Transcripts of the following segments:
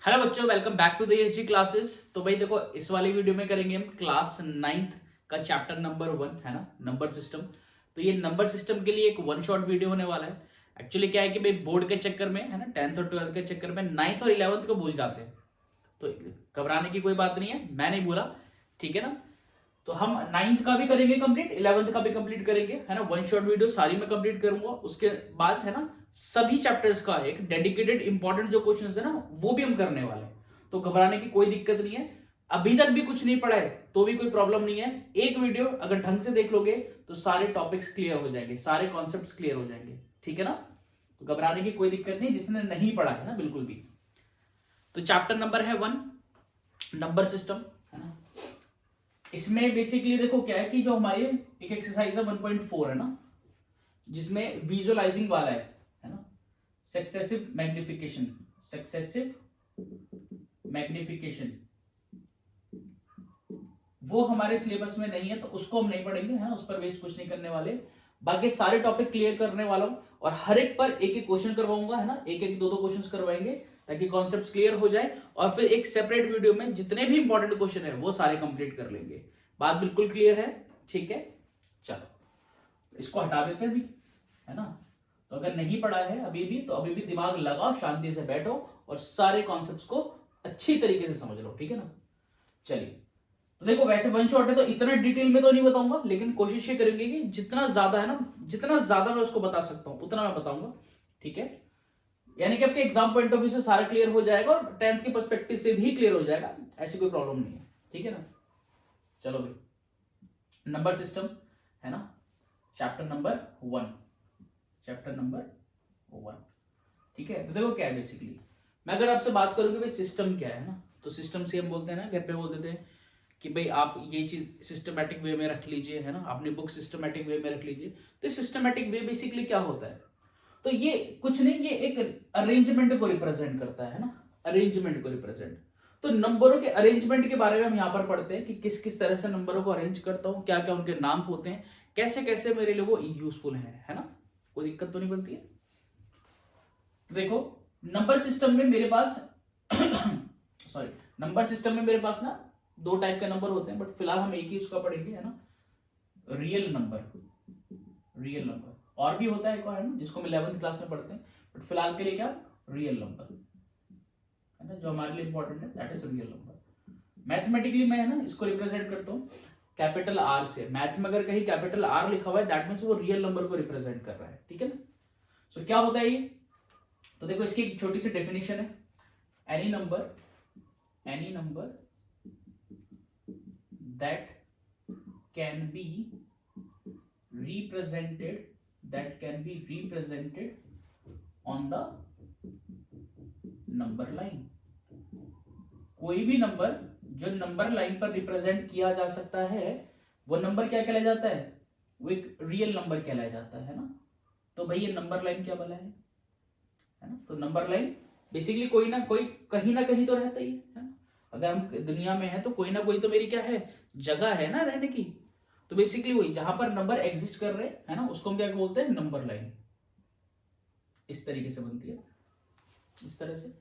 Hello बच्चों, welcome back to the SG classes. तो भाई देखो, इस वाली वीडियो में करेंगे हम क्लास 9th का चैप्टर नंबर 1 है ना, नंबर सिस्टम। तो ये नंबर सिस्टम के लिए एक वन शॉट वीडियो होने वाला है। एक्चुअली क्या है कि भाई बोर्ड के चक्कर में है ना, 10th और 12th के चक्कर में 9th और 11th को भूल जाते हैं। तो घबराने की कोई बात नहीं है, मैं नहीं भूला, ठीक है ना। तो हम 9th का भी करेंगे कंप्लीट, 11th का भी कंप्लीट करेंगे, है ना। वन शॉट वीडियो सारी में कंप्लीट करूंगा। उसके बाद है ना, सभी चैप्टर्स का एक डेडिकेटेड इंपॉर्टेंट जो क्वेश्चंस है ना, वो भी हम करने वाले हैं। तो घबराने की कोई दिक्कत नहीं है। अभी तक भी कुछ नहीं पढ़ा है तो भी कोई प्रॉब्लम नहीं है। एक वीडियो अगर ढंग से देख लोगे तो सारे टॉपिक्स क्लियर हो जाएंगे, सारे कॉन्सेप्ट्स क्लियर हो जाएंगे, ठीक है ना। तो घबराने की कोई दिक्कत नहीं जिसने नहीं पढ़ा है ना, बिल्कुल भी। तो चैप्टर नंबर है 1, नंबर सिस्टम, है ना। इसमें बेसिकली देखो क्या है कि जो हमारी एक एक्सरसाइज है 1.4 है ना, जिसमें विजुअलाइजिंग वाला है ना, सक्सेसिव मैग्निफिकेशन, सक्सेसिव मैग्निफिकेशन, वो हमारे सिलेबस में नहीं है तो उसको हम नहीं पढ़ेंगे, है ना। उस पर वेस्ट कुछ नहीं करने वाले। बाकी सारे टॉपिक क्लियर करने वाला हूं और हर एक पर एक एक क्वेश्चन करवाऊंगा, है ना। एक एक दो क्वेश्चंस करवाएंगे ताकि कॉन्सेप्ट्स क्लियर हो जाए और फिर एक सेपरेट वीडियो में जितने भी इंपॉर्टेंट क्वेश्चन है वो सारे कंप्लीट कर लेंगे। बात बिल्कुल क्लियर है, ठीक है। चलो इसको हटा देते हैं अभी, है ना। तो अगर नहीं पढ़ा है अभी भी तो अभी भी दिमाग लगाओ, शांति से बैठो और सारे कॉन्सेप्ट्स को अच्छी तरीके से समझ लो, ठीक है ना। चलिए, तो देखो वैसे वन शॉट है तो इतना डिटेल में तो नहीं बताऊंगा, लेकिन कोशिश ये करेंगे कि जितना ज्यादा है ना, जितना ज्यादा मैं उसको बता सकता हूं उतना मैं बताऊंगा, ठीक है। यानी कि आपके एग्जाम पॉइंट ऑफ व्यू से सारा क्लियर हो जाएगा और 10th के पर्सपेक्टिव से भी क्लियर हो जाएगा, ऐसी कोई प्रॉब्लम नहीं है, ठीक है ना। चलो भाई, नंबर सिस्टम है ना, चैप्टर नंबर 1, चैप्टर नंबर 1, ठीक है। तो देखो क्या है बेसिकली, मैं अगर आपसे बात करूं कि भाई सिस्टम क्या है ना, तो सिस्टम से हम बोलते हैं ना, घर पे बोल देते हैं कि भाई आप ये चीज सिस्टमैटिक वे में रख लीजिए, है ना, अपनी बुक सिस्टमैटिक वे में रख लीजिए। तो सिस्टमैटिक वे बेसिकली क्या होता है, तो ये कुछ नहीं, ये एक अरेंजमेंट को रिप्रेजेंट करता है ना, अरेंजमेंट को रिप्रेजेंट। तो नंबरों के अरेंजमेंट के बारे में हम यहाँ पर पढ़ते हैं कि किस किस तरह से नंबरों को अरेंज करता हूँ, क्या क्या उनके नाम होते हैं, कैसे कैसे मेरे लिए वो यूजफुल है ना। कोई दिक्कत तो नहीं बनती है। तो देखो, नंबर सिस्टम में मेरे पास सॉरी, नंबर सिस्टम में मेरे पास ना दो टाइप के नंबर होते हैं, बट फिलहाल हम एक ही उसका पढ़ेंगे, है ना। Real number, real number. और भी होता है एक और, है ना, जिसको हम 11th क्लास में पढ़ते हैं, बट फिलहाल के लिए क्या, रियल नंबर, है ना, जो हमारे लिए इंपॉर्टेंट है, that is real number. Mathematically मैं, है ना, इसको रिप्रेजेंट करता हूँ कैपिटल आर से। मैथ में अगर कहीं कैपिटल आर लिखा हुआ है दैट मींस वो रियल नंबर को रिप्रेजेंट कर रहा है, ठीक है ना। सो क्या होता है ये, तो देखो इसकी एक छोटी सी डेफिनेशन है, any number, any number that can be represented, that can be represented on the number line। कोई भी नंबर जो नंबर लाइन पर रिप्रेजेंट किया जा सकता है वो नंबर क्या कहलाया जाता है, वो एक रियल नंबर कहलाया जाता है ना। तो भाई ये नंबर लाइन क्या वाला है ना। तो नंबर लाइन बेसिकली कोई ना कोई कहीं ना कहीं तो रहता ही है ना। अगर हम दुनिया में है तो कोई ना कोई तो मेरी क्या है, जगह है ना रहने की। तो बेसिकली वही जहां पर नंबर एग्जिस्ट कर रहे हैं ना, उसको हम क्या बोलते हैं, नंबर लाइन। इस तरीके से बनती है, इस तरह से।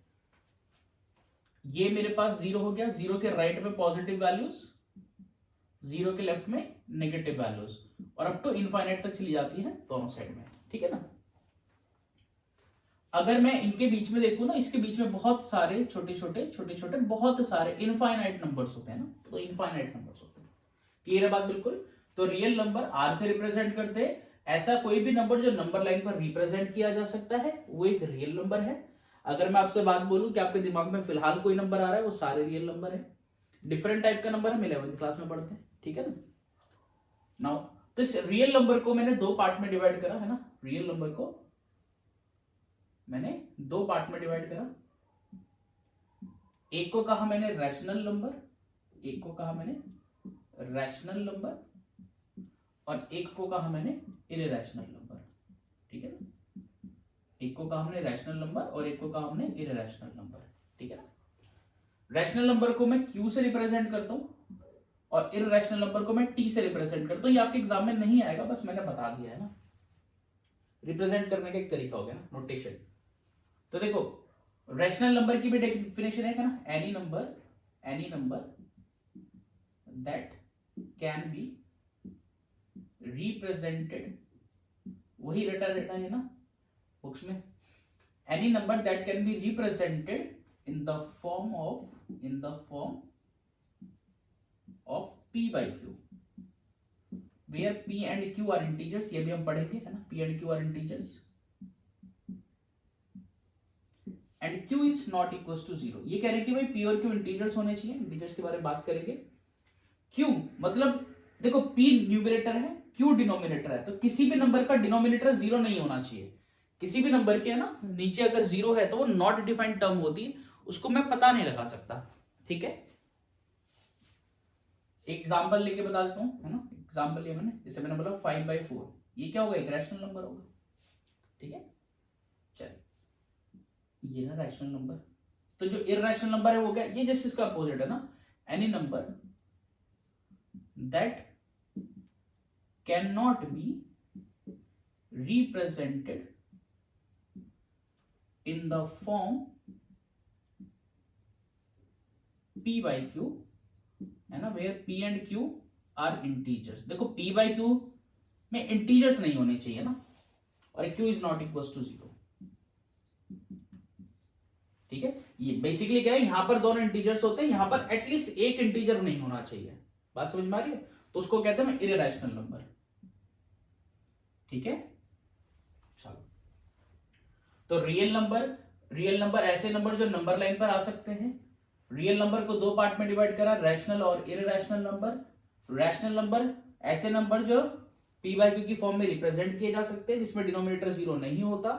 ये मेरे पास जीरो हो गया, जीरो के राइट में पॉजिटिव वैल्यूज, जीरो के लेफ्ट में नेगेटिव वैल्यूज, और अप टू इनफाइनाइट तक चली जाती है दोनों साइड में, ठीक है ना। अगर मैं इनके बीच में देखूं ना, इसके बीच में बहुत सारे छोटे छोटे बहुत सारे इनफाइनाइट नंबर्स होते हैं ना, तो इनफाइनाइट नंबर्स होते हैं। क्लियर है बात बिल्कुल। तो रियल नंबर आर से रिप्रेजेंट करते हैं, ऐसा कोई भी नंबर जो नंबर लाइन पर रिप्रेजेंट किया जा सकता है वो एक रियल नंबर है। अगर मैं आपसे बात बोलूं कि आपके दिमाग में फिलहाल कोई नंबर आ रहा है, वो सारे रियल नंबर है। डिफरेंट टाइप का नंबर हम 11th क्लास में पढ़ते हैं, ठीक है ना। नाउ तो इस रियल नंबर को मैंने दो पार्ट में डिवाइड करा, है ना। रियल नंबर को मैंने दो पार्ट में डिवाइड करा। एक को कहा मैंने रैशनल नंबर, एक को कहा मैंने रैशनल नंबर, और एक को कहा मैंने इररेशनल नंबर, ठीक है ना। एक को कहा हमने रैशनल नंबर और एक को कहा हमने इररेशनल नंबर, ठीक है ना। रैशनल नंबर को मैं क्यू से रिप्रेजेंट करता हूं और इररेशनल नंबर को मैं टी से रिप्रेजेंट करता हूं। ये आपके एग्जाम में नहीं आएगा, बस मैंने बता दिया है ना। रिप्रेजेंट करने का एक तरीका हो गया ना, नोटेशन। तो देखो रैशनल नंबर की भी डेफिनेशन है ना, any number that can be represented, वही रटा है ना बुक्स में, any number that can be represented in the form of p by q, where p and q are integers, ये भी हम पढ़ेंगे है ना, p and q are integers and q is not equals to 0। ये कह रहे हैं कि भाई p और q इंटीजर्स होने चाहिए, इंटीजर्स के बारे में बात करेंगे। q मतलब देखो p न्यूमरेटर है, q डिनोमिनेटर है, तो किसी भी नंबर का डिनोमिनेटर 0 नहीं होना चाहिए। किसी भी नंबर के है ना नीचे अगर 0 है तो वो नॉट डिफाइंड टर्म होती है, उसको मैं पता नहीं लगा सकता। ठीक है, एग्जाम्पल लेके बता देता हूं है ना, एग्जाम्पल लिया मैंने, जैसे मैंने बोला 5/4, ये क्या होगा, एक रैशनल नंबर होगा। ठीक है, चल ये ना रैशनल नंबर, तो जो इररेशनल नंबर है वो क्या, ये जस्ट इसका अपोजिट है ना, any number that can not be represented in the form p by q है ना, where p and q are integers। देखो p by q में इंटीजर्स नहीं होने चाहिए ना, और q is not equals to 0। ठीक है, ये बेसिकली क्या है, यहां पर दोनों इंटीजर्स होते हैं, यहां पर एटलीस्ट एक इंटीजर नहीं होना चाहिए। बात समझ में आ रही है, तो उसको कहते हैं इररेशनल नंबर। ठीक है, चलो तो रियल नंबर ऐसे नंबर जो नंबर लाइन पर आ सकते हैं। रियल नंबर को दो पार्ट में डिवाइड करा, रैशनल और इररेशनल नंबर। रैशनल नंबर ऐसे नंबर जो p बाय q की फॉर्म में रिप्रेजेंट किए जा सकते हैं, जिसमें डिनोमिनेटर 0 नहीं होता।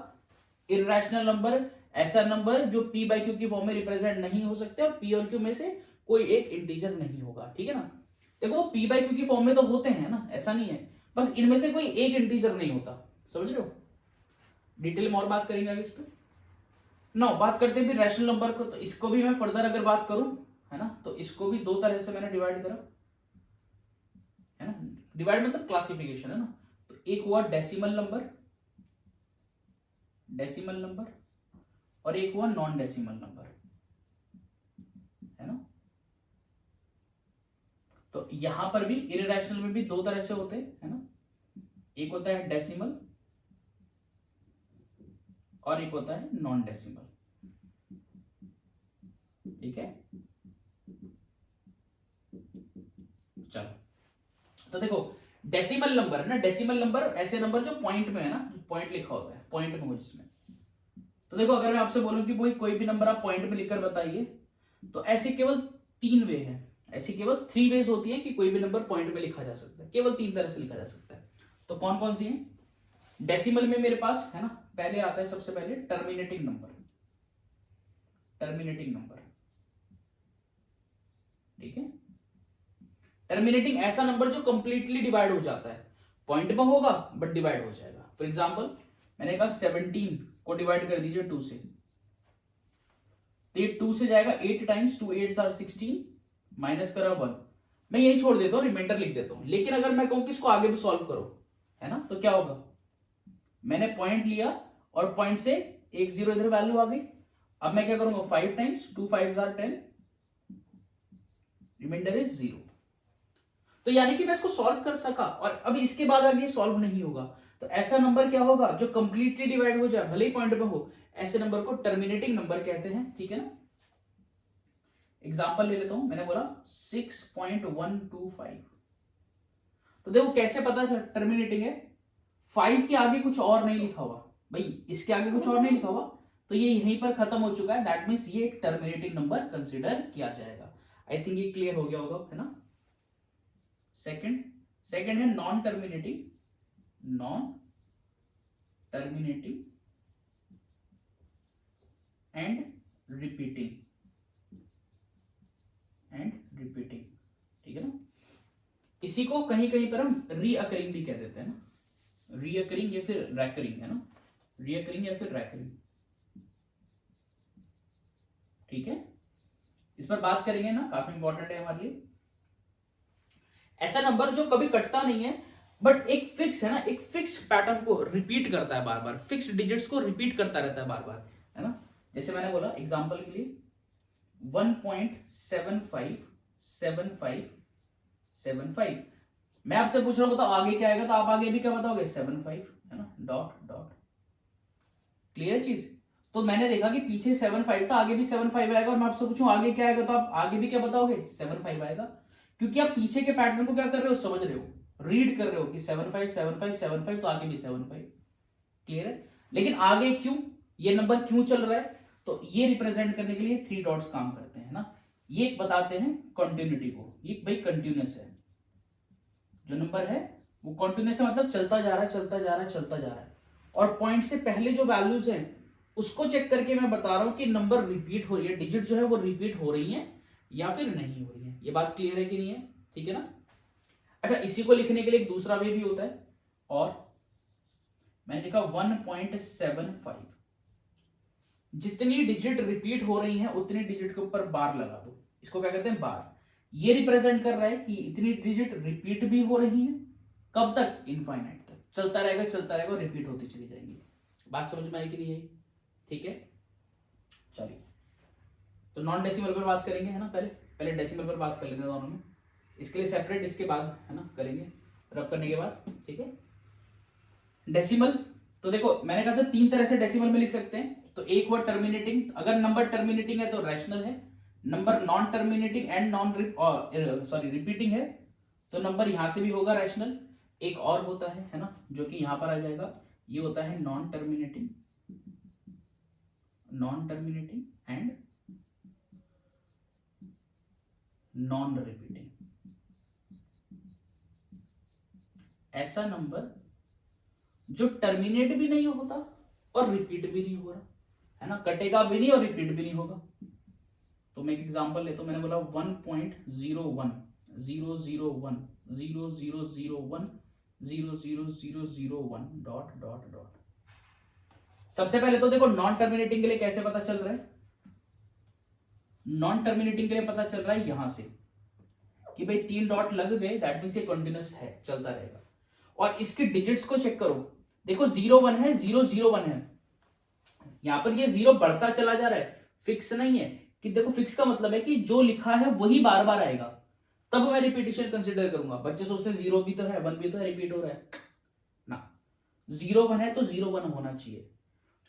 इररेशनल नंबर ऐसा नंबर जो p बाय q की फॉर्म में रिप्रेजेंट नहीं हो सकते, और p और q में से कोई एक इंटीजर नहीं होगा। ठीक है ना, देखो p बाय q की फॉर्म में तो होते हैं ना, ऐसा नहीं है, बस इनमें से कोई एक इंटीजर नहीं होता। समझ रहे हो, डिटेल में और बात करेंगे आगे इस पर। ना बात करते हैं भी रैशनल नंबर को, तो इसको भी मैं फर्दर अगर बात करूं है ना, तो इसको भी दो तरह से मैंने डिवाइड करा है ना, डिवाइड मतलब क्लासिफिकेशन है ना। तो एक हुआ डेसिमल नंबर और एक हुआ नॉन डेसिमल नंबर है ना। तो यहां पर भी इररेशनल में भी दो तरह से होते हैं है ना, एक होता है डेसिमल और एक होता है नॉन डेसिमल। ठीक है, चलो तो देखो डेसिमल नंबर है ना, डेसिमल नंबर ऐसे नंबर जो पॉइंट में है ना, पॉइंट लिखा होता है, पॉइंट में हो जिसमें। तो देखो अगर मैं आपसे बोलूं कि कोई भी नंबर आप पॉइंट में लिखकर बताइए, तो ऐसे केवल 3 वे हैं, ऐसी केवल 3 वेज होती है कि कोई भी नंबर पॉइंट में लिखा जा सकता है, केवल 3 तरह से लिखा जा सकता है। तो कौन कौन सी है, डेसिमल में मेरे पास है ना, पहले आता है सबसे पहले टर्मिनेटिंग नंबर। ठीक है, टर्मिनेटिंग ऐसा नंबर जो कंप्लीटली डिवाइड हो जाता है, पॉइंट में होगा बट डिवाइड हो जाएगा। फॉर एग्जांपल मैंने कहा 17 को डिवाइड कर दीजिए 2 से, तो ये 2 से जाएगा 8 टाइम्स, 2 8s are 16, माइनस करा 1, मैं यही छोड़ देता हूं, रिमाइंडर लिख देता हूं। लेकिन अगर मैं कहूं कि इसको आगे भी सॉल्व करो है ना, तो क्या होगा, मैंने पॉइंट लिया और पॉइंट से एक 0 इधर वैल्यू आ गई। अब मैं क्या करूंगा, 5 times 2 5s are 10, reminder is 0। तो यानी कि मैं इसको सॉल्व कर सका, और अब इसके बाद आगे सॉल्व नहीं होगा। तो ऐसा नंबर क्या होगा जो कंप्लीटली डिवाइड हो जाए, भले ही पॉइंट में हो, ऐसे नंबर को टर्मिनेटिंग नंबर कहते हैं। ठीक है ना, एग्जांपल ले लेता हूं, मैंने बोला 6.125, तो देखो कैसे पता था टर्मिनेटिंग है, 5 के आगे कुछ और नहीं लिखा हुआ भाई, इसके आगे कुछ और नहीं लिखा हुआ, तो ये यहीं पर खत्म हो चुका है, दैट मींस ये एक टर्मिनेटिंग नंबर कंसीडर किया जाएगा। आई थिंक ये क्लियर हो गया होगा है ना। सेकंड है नॉन टर्मिनेटिंग एंड रिपीटिंग। ठीक है ना, इसी को कहीं कहीं पर हम रीअकरिंग भी कह देते हैं ना, रीअकरिंग या फिर रैकरिंग है ना, रीअकरिंग या फिर रैकरिंग। ठीक है, इस पर बात करेंगे ना, काफी इंपॉर्टेंट है हमारे लिए। ऐसा नंबर जो कभी कटता नहीं है, बट एक फिक्स है ना, एक फिक्स पैटर्न को रिपीट करता है बार बार, फिक्स डिजिट्स को रिपीट करता रहता है बार बार है ना। जैसे मैंने बोला एग्जांपल के लिए 1.757575, मैं आपसे पूछ रहा हूं बताओ आगे क्या आएगा, तो आप आगे भी क्या बताओगे 75, है ना, डॉट डॉट। क्लियर चीज। तो मैंने देखा कि पीछे 75 था, आगे भी 75 आएगा, और मैं आपसे पूछूं आगे क्या आएगा, तो आप आगे भी क्या बताओगे 75 आएगा, क्योंकि आप पीछे के पैटर्न को क्या कर रहे हो, समझ रहे हो, रीड कर रहे हो कि 75 75 75, तो आगे भी 75। क्लियर है। लेकिन आगे क्यों, ये नंबर क्यों चल रहा है, तो ये रिप्रेजेंट करने के लिए 3 डॉट्स काम करते हैं ना, ये बताते हैं कंटिन्यूटी को, ये भाई कंटिन्यूअस है, जो नंबर है वो कंटिन्यूअस है, मतलब चलता जा रहा है चलता जा रहा है चलता जा रहा है, और पॉइंट से पहले जो वैल्यूज हैं उसको चेक करके मैं बता रहा हूं कि नंबर रिपीट हो रही है, डिजिट जो है वो रिपीट हो रही है या फिर नहीं हो रही है। ये बात क्लियर है कि नहीं है, ठीक है ना। अच्छा, इसी को लिखने के लिए एक दूसरा वे भी होता है, और मैंने लिखा 1.75, जितनी डिजिट रिपीट हो रही हैं उतनी डिजिट के ऊपर बार लगा दो, इसको क्या कहते हैं बार। ये रिप्रेजेंट कर रहा है कि इतनी डिजिट रिपीट भी हो रही हैं, कब तक, इनफाइनाइट तक, चलता रहेगा और रिपीट होती चली जाएंगी। बात समझ में आई कि नहीं आई, ठीक है। चलिए, तो नॉन डेसिमल पर बात करेंगे, है ना, पहले डेसिमल पर बात कर लेते हैं दोनों में, इसके लिए सेपरेट, इसके बाद है ना करेंगे, रब करने के बाद, ठीक है। डेसिमल, तो देखो मैंने कहा था 3 तरह से डेसिमल में लिख सकते हैं, तो एक वर्ड टर्मिनेटिंग, अगर नंबर टर्मिनेटिंग है तो रैशनल है, number non terminating and non repeating है तो नंबर यहां से भी होगा रैशनल। एक और होता है ना, जो कि यहां पर आ जाएगा, ये होता है non terminating and non repeating. ऐसा नंबर जो टर्मिनेट भी नहीं होता और रिपीट भी नहीं हो रहा, है ना, कटेगा भी नहीं और रिपीट भी नहीं होगा। तो मैं एक एग्जांपल लेता हूं, मैंने बोला 1.01 001 0001 00001 डॉट डॉट डॉट। सबसे पहले तो देखो नॉन टर्मिनेटिंग के लिए कैसे पता चल रहा है, नॉन टर्मिनेटिंग के लिए पता चल रहा है यहां से कि भाई 3 डॉट लग गए, दैट मींस ये कंटिन्यूअस है, चलता रहेगा। और इसके डिजिट्स को चेक करो, देखो 01 है 001 है, यहां पर ये 0 बढ़ता चला जा रहा है, फिक्स नहीं है, कि देखो फिक्स का मतलब है कि जो लिखा है वही बार बार आएगा, तब मैं रिपीटिशन कंसिडर करूंगा। बच्चे सोचते हैं 0 भी तो है 1 भी तो है, रिपीट हो रहा है ना, 01 है तो 01 होना चाहिए,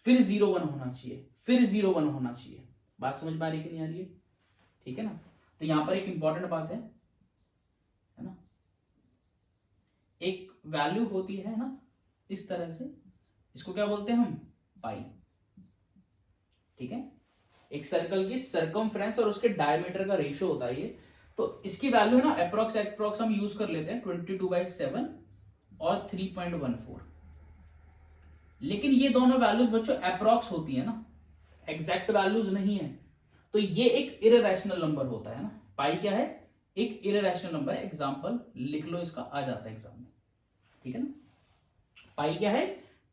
फिर 01 होना चाहिए, फिर 01 होना चाहिए। बात समझ में आ रही कि नहीं आ रही है, ठीक है ना। तो यहां पर एक इंपॉर्टेंट बात है ना, एक वैल्यू होती है ना इस तरह से, इसको क्या बोलते हैं हम, पाई, ठीक है। एक सर्कल की सर्कमफ्रेंस और उसके डायमीटर का रेशियो होता है ये, तो इसकी वैल्यू है ना अप्रोक्स हम यूज कर लेते हैं 22/7 और 3.14। लेकिन ये दोनों वैल्यूज बच्चों अप्रोक्स होती है ना, एग्जैक्ट वैल्यूज नहीं है, तो ये एक इररेशनल नंबर होता है ना। पाई क्या है, एक इररेशनल नंबर है, एग्जांपल लिख लो इसका, आ जाता है एग्जाम में, ठीक है ना। पाई क्या है,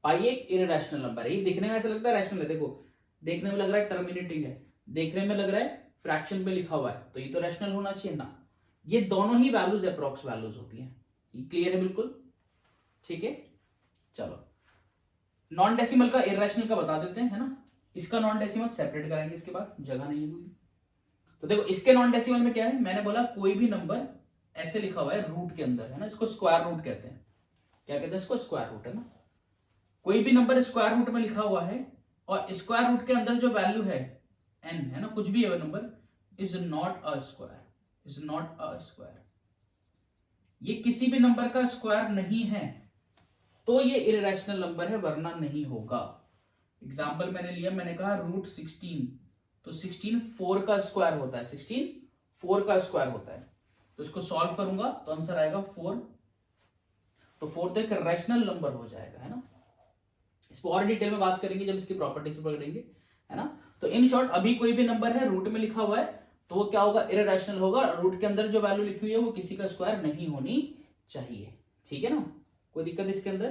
पाई एक इररेशनल नंबर है, ये दिखने में ऐसा लगता है रैशनल है, देखो देखने में लग रहा है टर्मिनेटिंग है, देखने में लग रहा है फ्रैक्शन में लिखा हुआ है, तो ये तो रैशनल होना चाहिए ना। ये दोनों ही वैल्यूज अप्रोक्स वैल्यूज होती हैं, ये क्लियर है बिल्कुल, ठीक है। चलो, नॉन डेसिमल का इररेशनल का बता देते हैं, है ना, इसका नॉन डेसिमल सेपरेट कराएंगे, इसके बाद जगह नहीं होगी। तो देखो इसके नॉन डेसिमल में क्या है, मैंने बोला कोई भी नंबर ऐसे लिखा हुआ है रूट के अंदर, है ना, इसको स्क्वायर रूट कहते हैं, क्या कहते हैं इसको, स्क्वायर रूट, है ना। कोई भी नंबर स्क्वायर रूट में लिखा हुआ है और स्क्वायर रूट के अंदर जो वैल्यू है n, है ना, कुछ भी है वो number, is not a square, ये किसी भी नंबर का स्क्वायर नहीं है, तो ये इररेशनल नंबर है, वरना नहीं होगा। एग्जाम्पल मैंने लिया, मैंने कहा रूट 16, तो 16 4 का स्क्वायर होता है, 16 4 का स्क्वायर होता है, तो इसको सॉल्व करूंगा तो आंसर आएगा 4, तो 4 तो एक रैशनल नंबर हो जाएगा, है ना। इसको और डिटेल में बात करेंगे जब इसकी प्रॉपर्टीज पकड़ेंगे, है ना। तो इन शॉर्ट अभी कोई भी नंबर है रूट में लिखा हुआ है तो वो क्या होगा, इररेशनल होगा, रूट के अंदर जो वैल्यू लिखी हुई है वो किसी का स्क्वायर नहीं होनी चाहिए, ठीक है ना, कोई दिक्कत इसके अंदर।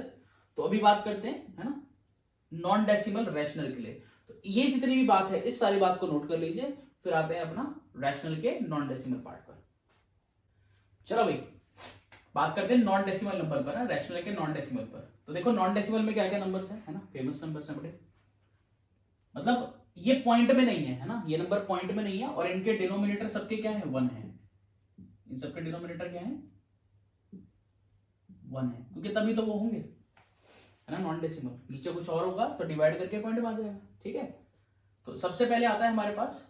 तो अभी बात करते हैं, है ना, नॉन डेसिमल रैशनल के लिए। तो ये जितनी भी बात है इस सारी बात को नोट कर लीजिए, फिर आते हैं अपना रैशनल के नॉन डेसिमल पार्ट पर। चलो भाई बात करते हैं नॉन डेसिमल नंबर पर, रैशनल के नॉन डेसिमल पर। तो देखो नॉन डेसिमल में क्या क्या नंबर्स है ना, फेमस नंबर्स हैं बड़े, मतलब ये पॉइंट में नहीं है ना, ये नंबर पॉइंट में नहीं है, और इनके डिनोमिनेटर सबके क्या है, 1 है। इन सबके डिनोमिनेटर क्या है, 1 है, क्योंकि तभी तो वो होंगे, है ना, नॉन डेसिमल। नीचे कुछ और होगा तो डिवाइड करके पॉइंट में आ जाएगा, ठीक है। तो सबसे पहले आता है हमारे पास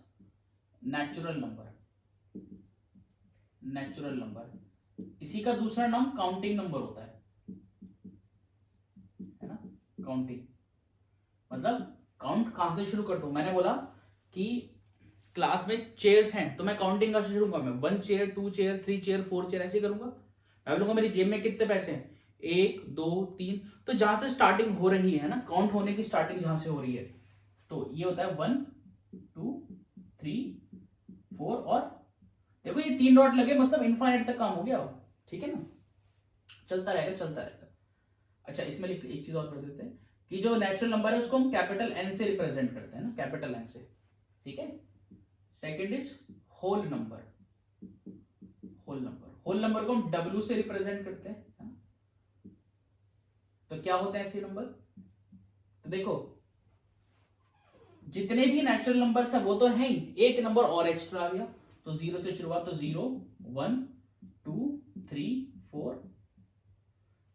नेचुरल नंबर। नेचुरल नंबर, इसी का दूसरा नाम काउंटिंग नंबर होता है ना। काउंटिंग मतलब काउंट कहां से शुरू करता हूं, मैंने बोला कि क्लास में चेयर्स हैं तो मैं काउंटिंग कहां से शुरू करूंगा, मैं 1 चेयर 2 चेयर 3 चेयर 4 चेयर ऐसे करूंगा। मैं बोलूंगा मेरी जेब में कितने पैसे हैं, 1 2 3, तो जहां से स्टार्टिंग हो रही है ना, काउंट होने की स्टार्टिंग जहां से हो रही है, तो ये होता है 1 2 3 4, और देखो ये 3 डॉट लगे मतलब इनफाइनाइट तक काम हो गया, ठीक है ना, चलता रहेगा चलता रहेगा। अच्छा, इसमें एक चीज और कर देते हैं कि जो नेचुरल नंबर है उसको हम कैपिटल एन से रिप्रेजेंट करते हैं ना, कैपिटल एन से, ठीक है। Second is whole number. Whole number को हम डब्ल्यू से रिप्रेजेंट करते हैं, है ना? तो क्या होते हैं ऐसे नंबर, तो देखो जितने भी नेचुरल नंबर्स है वो तो है ही, एक नंबर और एक्स्ट्रा आ गया, तो 0 से शुरुआत, तो 0 1 2 3 4,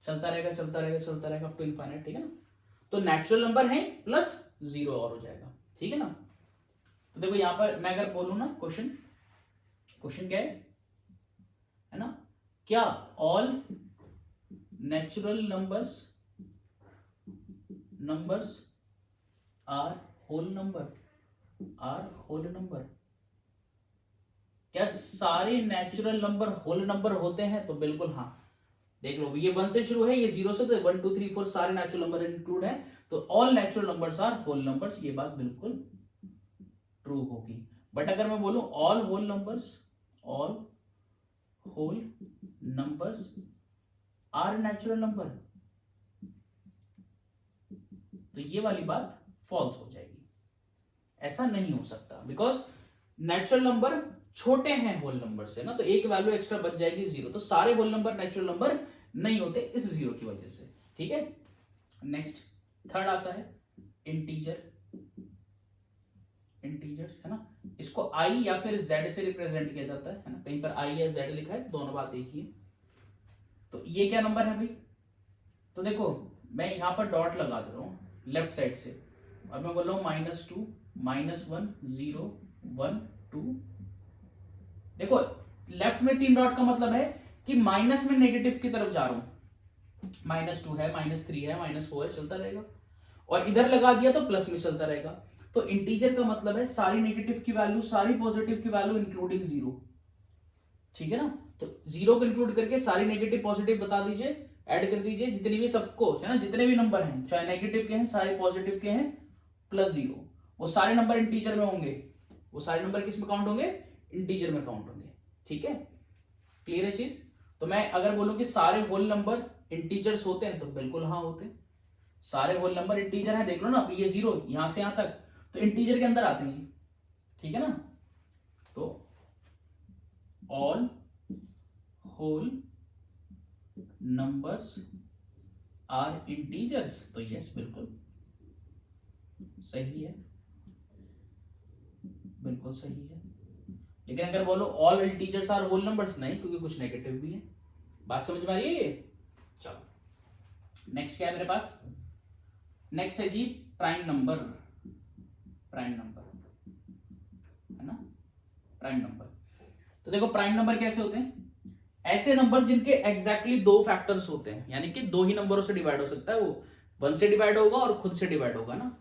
चलता रहेगा चलता रहेगा चलता रहेगा अप टू इनफाइनाइट, ठीक है ना। तो नेचुरल नंबर है प्लस 0 और हो जाएगा, ठीक है ना। तो देखो यहां पर मैं अगर बोलूं ना, क्वेश्चन क्या है ना, क्या all natural numbers are whole number, क्या सारे नेचुरल नंबर होल नंबर होते हैं, तो बिल्कुल हाँ। देख लो ये 1 से शुरू है, ये 0 से, तो 1 2 3 4 सारे नेचुरल नंबर इंक्लूड है, तो all natural numbers are whole numbers, ये बात बिल्कुल ट्रू होगी। बट अगर मैं बोलूं all whole numbers are natural number, तो ये वाली बात फॉल्स हो जाएगी, ऐसा नहीं हो सकता, बिकॉज नेचुरल नंबर छोटे हैं होल नंबर से ना, तो एक वैल्यू एक्स्ट्रा बच जाएगी 0, तो सारे होल नंबर नेचुरल नंबर नहीं होते इस 0 की वजह से, ठीक है। नेक्स्ट थर्ड आता है इंटीजर्स, है ना, इसको i या फिर z से रिप्रेजेंट किया जाता है ना, कहीं पर i या z लिखा है, दोनों बात एक ही है। तो ये क्या नंबर है भाई, तो देखो मैं यहां पर डॉट लगा दे रहा हूं लेफ्ट साइड से, और मैं बोल रहा हूं -2 -1 0 1 2। देखो लेफ्ट में 3 डॉट का मतलब है कि माइनस में नेगेटिव की तरफ जा रहा हूं, -2 है -3 है -4 है, चलता रहेगा, और इधर लगा दिया तो प्लस में चलता रहेगा। तो इंटीजर का मतलब है सारी नेगेटिव की वैल्यू सारी पॉजिटिव की वैल्यू इंक्लूडिंग 0, ठीक है ना। तो 0 को इंक्लूड करके सारी नेगेटिव पॉजिटिव बता दीजिए, ऐड कर दीजिए, जितनी भी सबको, है ना, जितने भी नंबर हैं चाहे नेगेटिव के हैं सारे पॉजिटिव के हैं प्लस 0, वो सारे नंबर इंटीजर में होंगे, वो सारे नंबर किस में काउंट होंगे, इंटीजर में काउंट होंगे, ठीक है। क्लियर है चीज। तो मैं अगर बोलूं कि सारे होल नंबर इंटीजर्स होते हैं, तो बिल्कुल हाँ होते हैं, सारे होल नंबर इंटीजर हैं, देख लो ना, ये 0 यहां से यहां तक तो इंटीजर के अंदर आते हैं, ठीक है ना। तो all whole numbers are integers, तो यस बिल्कुल सही है, बिल्कुल सही है। लेकिन अगर बोलो all integers are whole numbers, नहीं, क्योंकि कुछ नेगेटिव भी है। बात समझ में आ रही है। चलो नेक्स्ट क्या है मेरे पास, नेक्स्ट है जी प्राइम नंबर है ना, प्राइम नंबर। तो देखो प्राइम नंबर कैसे होते हैं, ऐसे नंबर जिनके एग्जैक्टली 2 फैक्टर्स होते हैं, यानी कि 2 ही नंबरों से डिवाइड हो सकता है, वो 1 से डिवाइड होगा और खुद से डिवाइड होगा ना,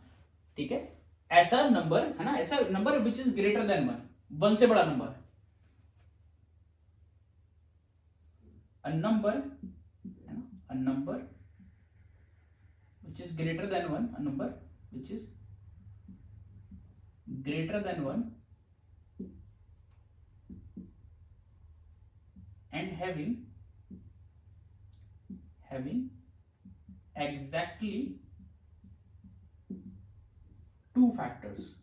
ठीक है। ऐसा नंबर है ना, ऐसा number which is greater than 1 से बड़ा number, a number which is greater than 1, a number which is greater than 1 and having exactly 2 factors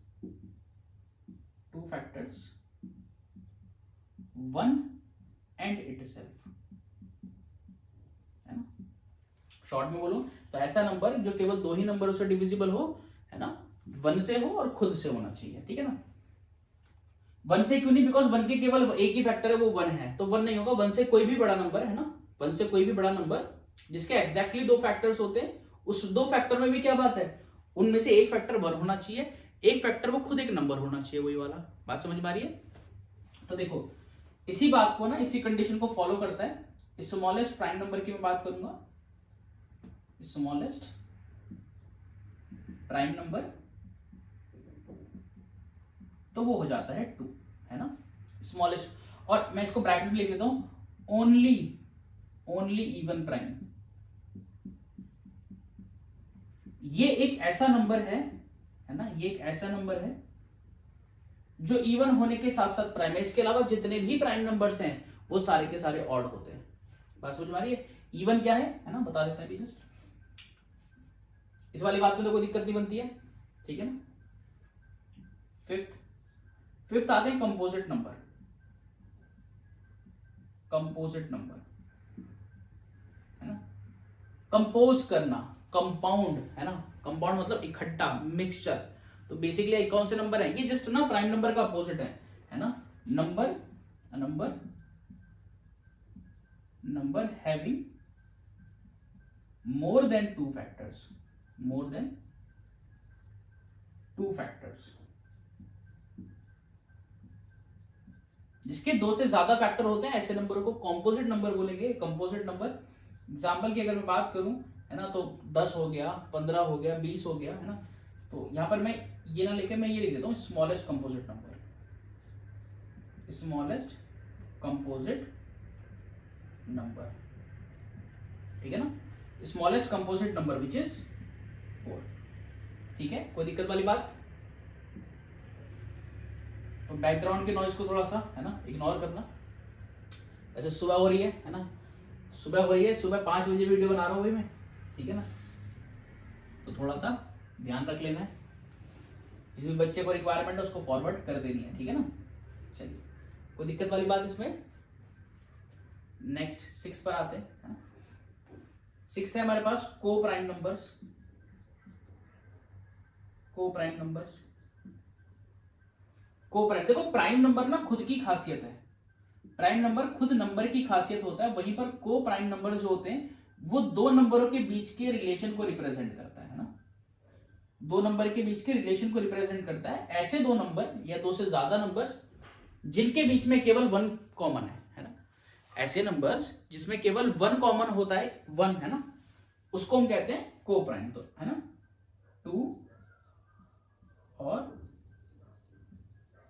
1 and itself, है ना। शॉर्ट में बोलूं तो ऐसा नंबर जो केवल 2 ही नंबरों से डिविजिबल हो, है ना, 1 से हो और खुद से होना चाहिए, ठीक है ना। 1 से क्यों नहीं, बिकॉज 1 के केवल एक ही फैक्टर है, वो 1 है, तो 1 नहीं होगा। 1 से कोई भी बड़ा नंबर है ना, 1 से कोई भी बड़ा नंबर जिसके एग्जैक्टली 2 फैक्टर्स होते हैं, उस 2 फैक्टर में भी क्या बात है, उनमें से एक फैक्टर 1 होना चाहिए, एक फैक्टर वो खुद एक नंबर होना चाहिए, वही वाला। बात समझ में आ रही है। तो देखो इसी बात को ना, इसी कंडीशन को फॉलो करता है स्मॉलेस्ट प्राइम नंबर की मैं बात करूंगा। स्मॉलेस्ट प्राइम नंबर तो वो हो जाता है 2, है ना, स्मॉलेस्ट। और मैं इसको ब्रैकेट में लिख देता हूं, ओनली इवन प्राइम। ये एक ऐसा नंबर है ना, ये एक ऐसा नंबर है जो इवन होने के साथ साथ प्राइम है। इसके अलावा जितने भी प्राइम नंबर्स हैं वो सारे के सारे ऑड होते हैं। बात समझ में आ रही है। इवन क्या है ना, बता देते हैं अभी जस्ट। इस वाली बात में तो कोई दिक्कत नहीं बनती है, ठीक है ना। फिफ्थ आते हैं कंपोजिट नंबर। कंपोजिट नंबर है ना, कंपोज करना, कंपाउंड है ना, कंपाउंड मतलब इकट्ठा, मिक्सचर। तो बेसिकली कौन से नंबर है ये, जस्ट ना प्राइम नंबर का अपोजिट है ना, number having more than 2 factors, more than 2 factors. जिसके 2 से ज्यादा फैक्टर होते हैं ऐसे नंबरों को कंपोजिट नंबर बोलेंगे। कंपोजिट नंबर एग्जांपल की अगर मैं बात करूं है ना, तो 10 हो गया, 15 हो गया, 20 हो गया, है ना। तो यहां पर मैं ये ना लेके मैं ये लिख देता हूं, smallest composite number, smallest composite number, ठीक है ना, smallest composite number which is 4। ठीक है, कोई दिक्कत वाली बात। तो बैकग्राउंड के नॉइज को थोड़ा सा है ना इग्नोर करना। वैसे सुबह हो रही है ना, सुबह हो रही है, सुबह 5 बजे वीडियो बना रहा हूँ भाई मैं, ठीक है ना। तो थोड़ा सा ध्यान रख लेना है, जिस भी बच्चे को रिक्वायरमेंट है उसको फॉरवर्ड कर देनी है, ठीक है ना। चलिए, कोई दिक्कत वाली बात इसमें। नेक्स्ट 6 पर आते हैं, है ना। 6 है हमारे पास को प्राइम नंबर्स। को प्राइम नंबर्स, को प्राइम, देखो प्राइम नंबर ना खुद की खासियत है, प्राइम नंबर खुद नंबर की खासियत होता है। वहीं पर को प्राइम नंबर जो होते हैं वो 2 नंबरों के बीच के रिलेशन को रिप्रेजेंट करता है ना, 2 नंबर के बीच के रिलेशन को रिप्रेजेंट करता है। ऐसे 2 नंबर या 2 से ज्यादा नंबर्स जिनके बीच में केवल 1 कॉमन है ना, ऐसे नंबर्स जिसमें केवल 1 कॉमन होता है, 1 है ना, उसको हम कहते हैं को प्राइम। तो है ना 2 और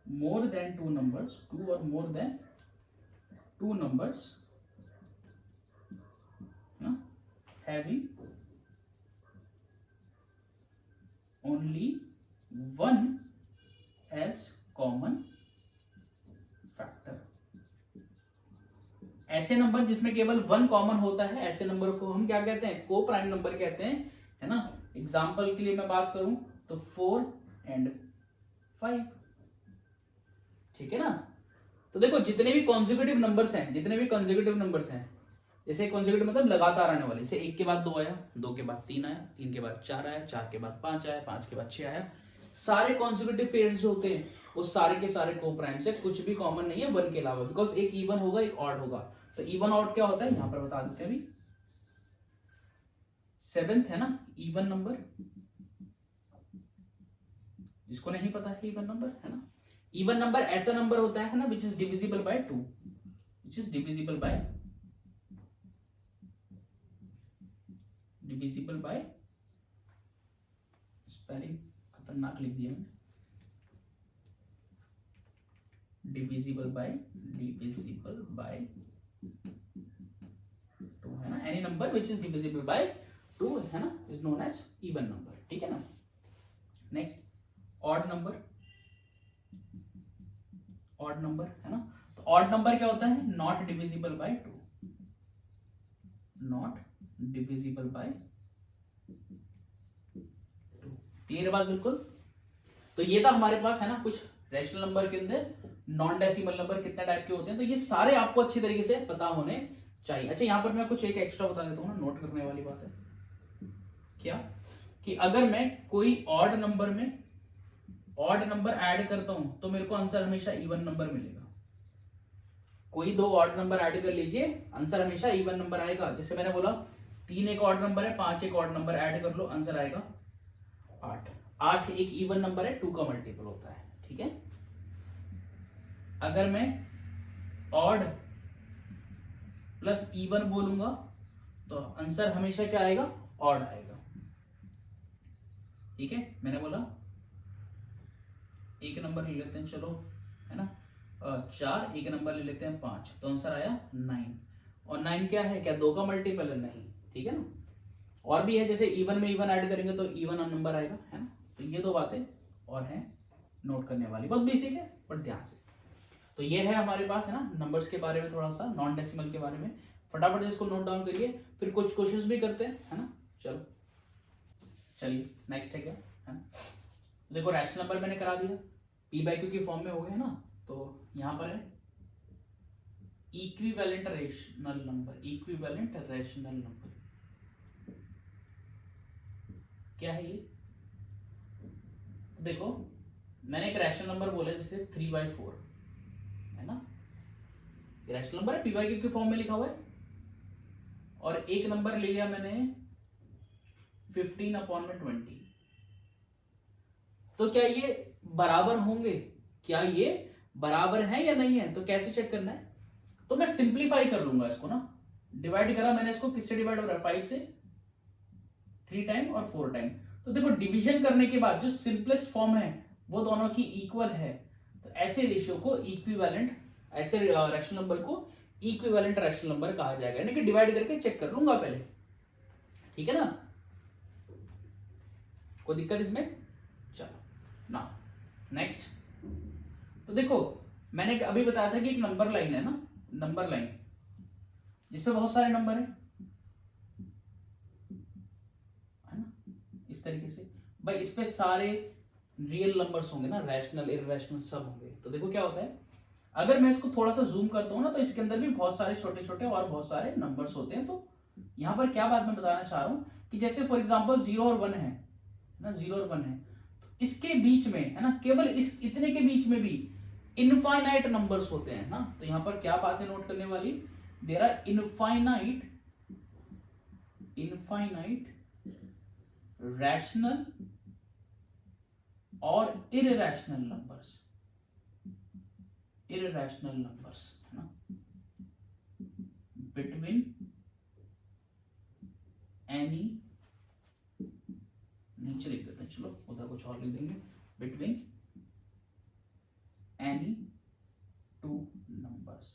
more than 2 numbers, 2 or more than 2 numbers having only 1 as common factor। ऐसे नंबर जिसमें केवल 1 कॉमन होता है, ऐसे नंबर को हम क्या कहते हैं, को प्राइम नंबर कहते हैं, है ना। एग्जाम्पल के लिए मैं बात करूं तो 4 and 5, ठीक है ना। तो देखो जितने भी कॉन्जिक्यूटिव नंबर्स हैं, जितने भी कॉन्जिक्यूटिव नंबर्स हैं, जैसे कॉन्जिक्यूटिव मतलब लगातार आने वाले, जैसे 1 के बाद 2 आया, 2 के बाद 3 आया, 3 के बाद 4 आया, 4 के बाद 5 आया, 5 के बाद 6 आया, सारे कॉन्जिक्यूटिव पेयर्स जो होते हैं वो सारे के सारे को प्राइम से, कुछ भी कॉमन नहीं है 1 के अलावा, बिकॉज एक इवन होगा एक ऑड होगा। तो इवन ऑड क्या होता है यहां पर बता देते हैं अभी। 7th है ना इवन नंबर, जिसको नहीं पता है इवन नंबर, है ना। इवन नंबर ऐसा नंबर होता है ना which is divisible by 2, which is divisible by spelling खतरनाक लिख दिया मैंने, डिविजिबल बाय 2 है ना। Any number which is divisible by 2 है ना is known as even number, ठीक है ना। Next odd number, odd number है ना। तो ऑड नंबर क्या होता है, not divisible by 2, not divisible by 2। Clear बात बिल्कुल। तो ये था हमारे पास है ना कुछ रैशनल नंबर के अंदर नॉन डेसिमल नंबर कितने टाइप के होते हैं, तो ये सारे आपको अच्छी तरीके से पता होने चाहिए। अच्छा यहां पर मैं कुछ एक एक्स्ट्रा बता देता हूं ना, नोट करने वाली बात है क्या, कि अगर मैं कोई ऑड नंबर में ऑड नंबर ऐड करता हूं तो मेरे को आंसर हमेशा इवन नंबर मिलेगा। कोई दो ऑड नंबर ऐड कर लीजिए, आंसर हमेशा इवन नंबर आएगा। जैसे मैंने बोला 3 एक ऑड नंबर है, 5 एक ऑड नंबर, ऐड कर लो, आंसर आएगा 8। 8 एक इवन नंबर है, 2 का मल्टीपल होता है, ठीक है। अगर मैं ऑड प्लस इवन बोलूंगा तो आंसर हमेशा क्या आएगा, ऑड आएगा, ठीक है। मैंने बोला एक नंबर ले लेते हैं, चलो, है ना, 4, एक नंबर ले लेते हैं 5, तो आंसर आया 9। और 9 क्या है, क्या 2 का मल्टीपल है, नहीं, ठीक है ना। और भी है, जैसे इवन में इवन ऐड करेंगे तो इवन नंबर आएगा, है ना। तो ये दो बातें और हैं नोट करने वाली, बहुत बेसिक है बट ध्यान से। तो ये है हमारे पास, है ना, नंबर्स के बारे में, थोड़ा सा नॉन डेसिमल के बारे में। फटाफट इसको नोट डाउन करिए, फिर कुछ क्वेश्चंस भी करते हैं, है ना। चलो चलिए नेक्स्ट है क्या, है ना। देखो रैशनल नंबर मैंने करा दिया, पी बाई क्यू की फॉर्म में हो गया ना। तो यहां पर है equivalent rational number. Equivalent rational number क्या है ये, तो देखो मैंने एक रैशनल नंबर बोला जैसे 3/4, है ना। रैशनल नंबर है, पी बाई क्यू की फॉर्म में लिखा हुआ है। और एक नंबर ले लिया मैंने 15/20। तो क्या ये बराबर होंगे, क्या ये बराबर है या नहीं है, तो कैसे चेक करना है, तो मैं सिंप्लीफाई कर लूंगा इसको ना। डिवाइड करा मैंने इसको, किससे डिवाइड हो रहा है, 5 से, 3 टाइम और 4 टाइम। तो देखो डिवीजन करने के बाद जो सिंपलेस्ट फॉर्म है वो दोनों की इक्वल है, तो ऐसे रेशियो को इक्विवेलेंट, ऐसे रैशनल नंबर को इक्विवेलेंट रैशनल नंबर कहा जाएगा। यानी कि डिवाइड करके चेक कर लूंगा पहले, ठीक है ना, कोई दिक्कत इसमें। चलो ना नेक्स्ट। तो देखो मैंने अभी बताया था कि एक नंबर लाइन है ना, नंबर लाइन जिसपे बहुत सारे नंबर है ना, इस तरीके से भाई इस पे सारे रियल नंबर्स होंगे ना, रैशनल इररेशनल सब होंगे। तो देखो क्या होता है, अगर मैं इसको थोड़ा सा जूम करता हूं ना, तो इसके अंदर भी बहुत सारे छोटे छोटे और बहुत सारे नंबर्स होते हैं। तो यहां पर क्या बात मैं बताना चाह रहा हूं कि जैसे फॉर एग्जांपल 0 और 1 है ना, 0 और 1 है, तो इसके बीच में, है ना, केवल इस इतने के बीच में भी इनफाइनाइट नंबर्स होते हैं ना। तो यहां पर क्या बात है नोट करने वाली, देयर आर इनफाइनाइट रैशनल और इररेशनल नंबर्स, इररेशनल नंबर्स, है ना, बिटवीन एनी, नीचे लिख देते हैं, चलो उधर कुछ और लिख देंगे, बिटवीन एनी 2 नंबर्स।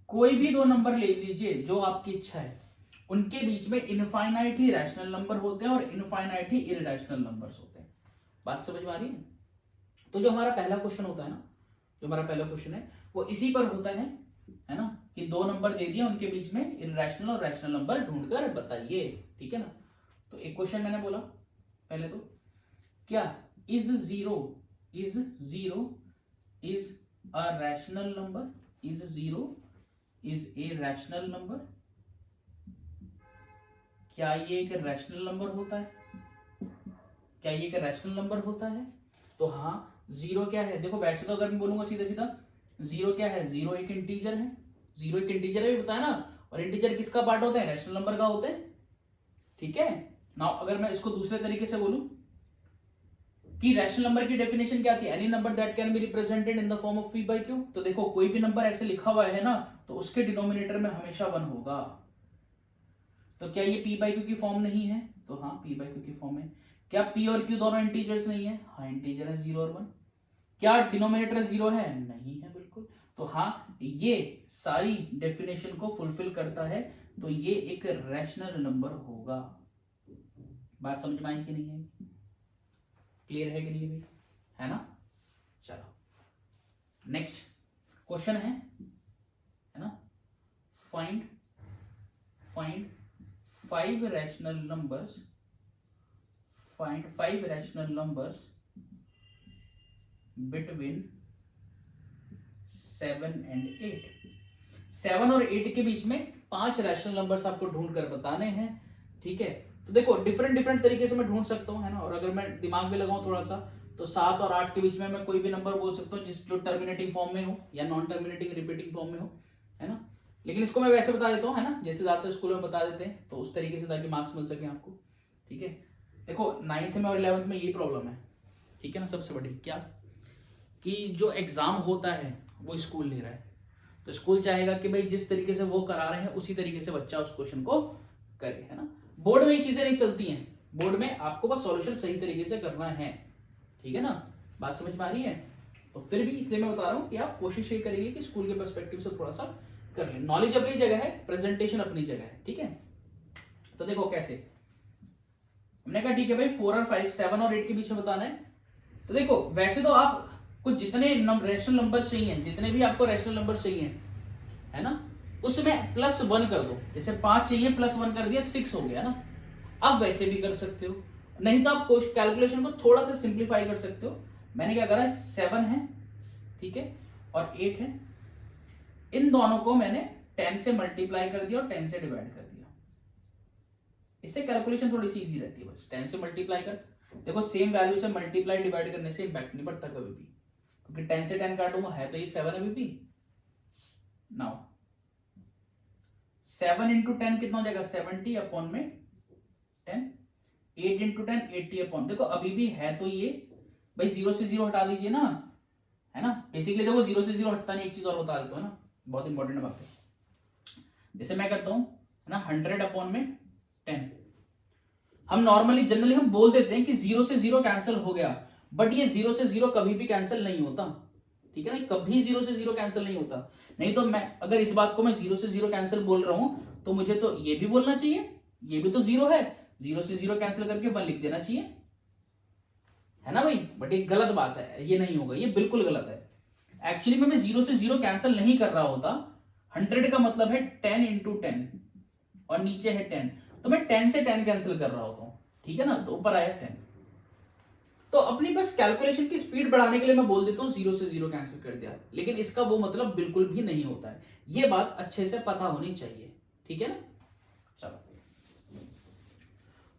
कोई भी 2 नंबर ले लीजिए जो आपकी इच्छा है, उनके बीच में इनफाइनाइट ही रैशनल नंबर होते हैं और इनफाइनाइट ही इररेशनल नंबर्स होते हैं। बात समझ में आ रही है। तो जो हमारा पहला क्वेश्चन होता है ना, जो हमारा पहला क्वेश्चन है वो इसी पर होता है ना, कि 2 नंबर दे दिए, उनके बीच में इररेशनल और रैशनल नंबर ढूंढकर बताइए, ठीक है ना। तो एक क्वेश्चन मैंने बोला पहले, तो क्या is zero is a rational number, is zero is a rational number, क्या ये एक रैशनल नंबर होता है, क्या ये एक रैशनल नंबर होता है। तो हाँ, जीरो क्या है, देखो वैसे तो अगर मैं बोलूंगा सीधा सीधा, जीरो क्या है, जीरो एक इंटीजर है, जीरो एक इंटीजर है, बताया ना। और इंटीजर किसका पार्ट होता है, रैशनल नंबर का होता है, ठीक है। नाउ अगर मैं इसको दूसरे तरीके से बोलूं कि रैशनल नंबर की डेफिनेशन क्या थी, any number that can be represented in the form of P by Q. तो देखो कोई भी नंबर ऐसे लिखा हुआ है ना, तो उसके डिनोमिनेटर में हमेशा 1 होगा। तो क्या ये पी बाई क्यू की फॉर्म नहीं है, तो हाँ पी बाई क्यू की फॉर्म है। क्या पी और क्यू दोनों इंटीजर्स नहीं है, हाँ इंटीजर है, 0 और 1। क्या डिनोमिनेटर 0 है, नहीं है बिल्कुल। तो हाँ ये सारी डेफिनेशन को फुलफिल करता है, तो ये एक रैशनल नंबर होगा। बात समझ में आई कि नहीं है, क्लियर है कि नहीं भाई, है ना। चलो नेक्स्ट क्वेश्चन है ना, find 5 rational numbers, find 5 rational numbers between 7 and 8। 7 और 8 के बीच में 5 रैशनल नंबर्स आपको ढूंढ कर बताने हैं, ठीक है। तो देखो डिफरेंट तरीके से मैं ढूंढ सकता हूं, है ना। और अगर मैं दिमाग में लगाऊं थोड़ा सा, तो 7 और 8 के बीच में मैं कोई भी नंबर बोल सकता हूँ जिस जो टर्मिनेटिंग फॉर्म में हो या नॉन टर्मिनेटिंग रिपीटिंग फॉर्म में हो, है ना। लेकिन इसको मैं वैसे बता देता हूँ, है ना, जैसे ज्यादातर स्कूल में बता देते हैं, तो उस तरीके से ताकि मार्क्स मिल सके आपको। ठीक है, देखो 9th में और 11th में यही प्रॉब्लम है, ठीक है ना। सबसे बड़ी क्या कि जो एग्जाम होता है वो स्कूल ले रहा है, तो स्कूल चाहेगा कि भाई जिस तरीके से वो करा रहे हैं उसी तरीके से बच्चा उस क्वेश्चन को करे, है ना। बोर्ड में ये चीजें नहीं चलती हैं, बोर्ड में आपको बस सॉल्यूशन सही तरीके से करना है, ठीक है ना। बात समझ में आ रही है। तो फिर भी इसलिए मैं बता रहा हूँ कि आप कोशिश ये करिए कि स्कूल के पर्सपेक्टिव से थोड़ा सा कर लें। नॉलेज अपनी जगह है, प्रेजेंटेशन अपनी जगह है, ठीक है। तो देखो कैसे, हमने कहा ठीक है भाई 4 और 5, 7 और 8 के बीच में बताना है। तो देखो वैसे तो आप कुछ जितने रैशनल नंबर चाहिए, जितने भी आपको रैशनल नंबर चाहिए, है ना, उसमें +1 कर दो। जैसे 5 चाहिए, +1 कर दिया, 6 हो गया ना। आप वैसे भी कर सकते हो, नहीं तो आप कैलकुलेशन को थोड़ा सा सिंप्लीफाई कर सकते हो। मैंने क्या करा है, 7 है, ठीक है, और 8 है, इन दोनों को मैंने 10 से मल्टीप्लाई कर दिया और 10 से डिवाइड कर दिया। इससे कैलकुलेशन थोड़ी सी इजी रहती है। बस 10 से मल्टीप्लाई कर, देखो सेम वैल्यू से मल्टीप्लाई डिवाइड करने से इम्पैक्ट नहीं पड़ता कभी भी, क्योंकि 10 से 10 काटूंगा, है तो ये 7 अभी भी। नाउ 7 इंटू 10 कितना हो जाएगा, 70 अपॉन में 10। 8 इंटू 10 80 अपॉन, देखो अभी भी है तो ये भाई 0 से 0 हटा दीजिए ना, है ना। बेसिकली देखो 0 से 0 हटता नहीं, एक चीज और बता देता हूँ ना, बहुत इंपॉर्टेंट बात है। जैसे मैं करता हूँ, है ना, 100 अपॉन में 10। हम नॉर्मली जनरली हम बोल देते हैं कि 0 से 0 कैंसिल हो गया, बट ये 0 से 0 कभी भी कैंसिल नहीं होता, ठीक है ना। कभी 0 से 0 कैंसिल नहीं होता। नहीं तो मैं अगर इस बात को मैं 0 से 0 कैंसिल बोल रहा हूं, तो मुझे तो ये भी बोलना चाहिए, ये भी तो 0 है, 0 से 0 कैंसिल करके 1 लिख देना चाहिए, है ना भाई। बट एक गलत बात है, ये नहीं होगा, ये बिल्कुल गलत है। एक्चुअली में मैं 0 से 0 कैंसिल नहीं कर रहा होता। 100 का मतलब है 10 इंटू 10 और नीचे है 10, तो मैं 10 से 10 कैंसिल कर रहा होता हूं, ठीक है ना। तो ऊपर आया 10। तो अपनी बस कैलकुलेशन की स्पीड बढ़ाने के लिए मैं बोल देता हूं 0 से 0 कैंसिल कर दिया, लेकिन इसका वो मतलब बिल्कुल भी नहीं होता है। ये बात अच्छे से पता होनी चाहिए, ठीक है ना। चलो,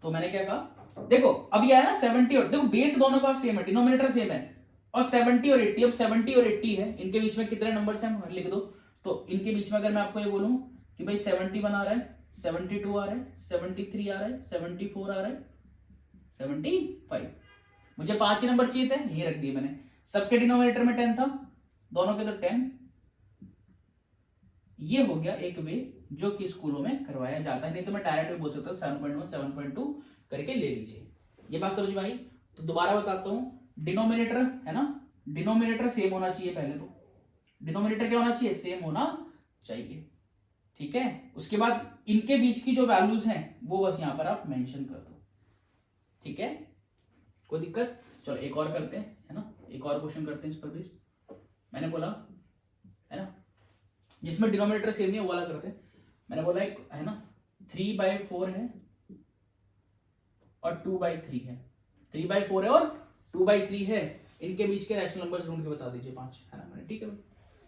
तो मैंने क्या कहा, देखो अभी आया ना 70 और, देखो बेस दोनों का सेम है, डिनोमिनेटर सेम है, और 70 और 80, अब 70 और 80 है, इनके बीच में कितने नंबर्स हैं लिख दो। तो इनके बीच में अगर मैं आपको ये बोलूं कि भाई 71 आ रहा है, 72 आ रहा है, 73 आ रहा है, 74 आ रहा है, 75, मुझे 5 ही नंबर चाहिए थे, ये रख दिए मैंने। सबके डिनोमिनेटर में 10 था, दोनों के तो 10। ये हो गया एक वे जो कि स्कूलों में करवाया जाता है, नहीं तो मैं डायरेक्ट भी बोल सकता हूं 7.1 7.2 करके ले लीजिए। ये बात समझ में आई। तो दोबारा बताता हूं, डिनोमिनेटर है ना, डिनोमिनेटर सेम होना चाहिए। पहले तो डिनोमिनेटर क्या होना चाहिए, सेम होना चाहिए, ठीक है। उसके बाद इनके बीच की जो वैल्यूज हैं वो बस यहां पर आप मेंशन कर दो, ठीक है, कोई दिक्कत। चलो एक और करते हैं, है ना, एक और क्वेश्चन करते हैं इस पर भी। मैंने बोला, है ना, जिसमें डिनोमिनेटर सेम नहीं है वो वाला करते हैं। मैंने बोला एक है ना 3/4 है और 2/3 है, 3/4 है और 2/3 है, इनके बीच के रैशनल नंबर्स ढूंढ के बता दीजिए 5, है ना। मैंने ठीक है भाई,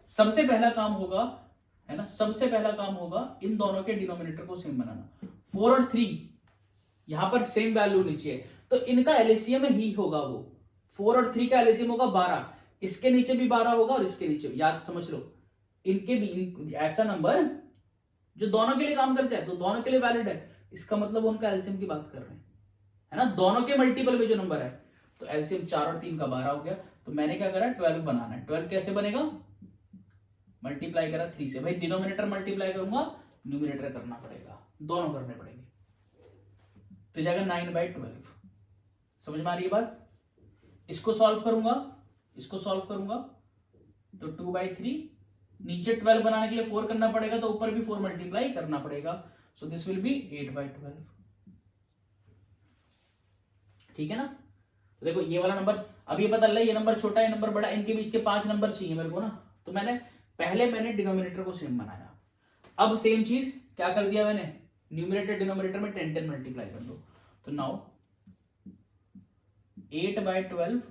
सबसे पहला काम होगा, है ना, सबसे पहला काम होगा इन दोनों के डिनोमिनेटर को सेम बनाना। 4 और 3 यहां पर सेम वैल्यू होनी चाहिए, तो इनका एलसीएम ही होगा वो। 4 और 3 का एलसीएम होगा 12, इसके नीचे भी 12 होगा और इसके नीचे, याद समझ लो, इनके भी ऐसा नंबर जो दोनों के लिए काम करता है, तो दोनों के लिए वैलिड है, इसका मतलब उनका एलसीएम की बात कर रहे हैं, है ना, दोनों के मल्टीपल में जो नंबर है। तो एलसीएम 4 और 3 का 12 हो गया। तो मैंने क्या करा, 12 बनाना है। 12 कैसे बनेगा, मल्टीप्लाई करा 3 से, भाई डिनोमिनेटर मल्टीप्लाई करूंगा, न्यूमिनेटर करना पड़ेगा, दोनों करने पड़ेंगे, तो जाएगा 9/12। समझ में आ रही है बात। इसको सॉल्व करूंगा, इसको सॉल्व करूंगा, तो 2/3, नीचे 12 बनाने के लिए 4 करना पड़ेगा, तो ऊपर भी 4 मल्टीप्लाई करना पड़ेगा, सो दिस विल बी 8/12, ठीक है ना। तो देखो ये वाला नंबर, अब ये पता लगा ये नंबर छोटा है, नंबर बड़ा, इनके बीच के 5 नंबर चाहिए मेरे को ना, तो मैंने डिनोमिनेटर को सेम बनाया। अब सेम चीज क्या कर दिया मैंने, न्यूमिनेटर डिनोमिनेटर में 10 10 मल्टीप्लाई कर दो, तो नाउ 8/12,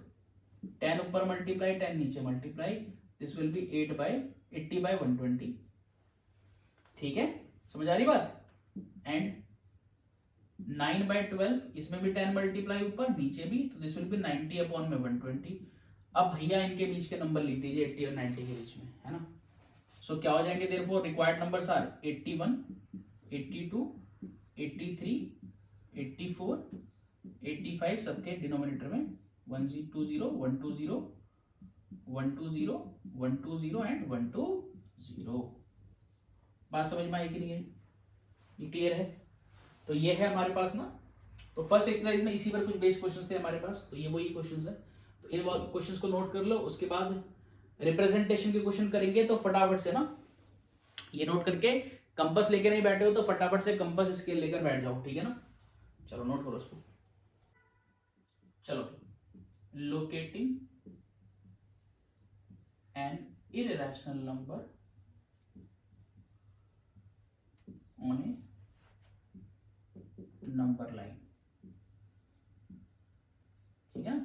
10 ऊपर मल्टीप्लाई 10 नीचे मल्टीप्लाई, दिस विल बी 80/120, ठीक है, समझ आ रही बात। एंड 9/12, इसमें भी 10 मल्टीप्लाई ऊपर नीचे भी, तो दिस विल बी 90 अपॉन में 120। अब भैया इनके बीच के नंबर लिख दीजिए 80 और 90 के बीच में, है ना। सो क्या हो जाएंगे, देयरफॉर रिक्वायर्ड नंबर्स आर 81, 82, 83, 84, 85, सबके डिनोमिनेटर में 120, 120, 120, 120 एंड 120। बात समझ में आई कि नहीं है, ये क्लियर है। तो ये है हमारे पास ना, तो फर्स्ट एक्सरसाइज में इसी पर कुछ बेस क्वेश्चंस थे हमारे पास, तो ये वही क्वेश्चंस है। तो इन क्वेश्चंस को नोट कर लो, उसके बाद रिप्रेजेंटेशन के क्वेश्चन करेंगे। तो फटाफट से ना ये नोट करके, कंपास लेके नहीं बैठे हो तो फटाफट से कंपास स्केल लेकर बैठ जाओ, ठीक है ना। चलो नोट करो उसको। चलो, locating an irrational number on a number line, ठीक है।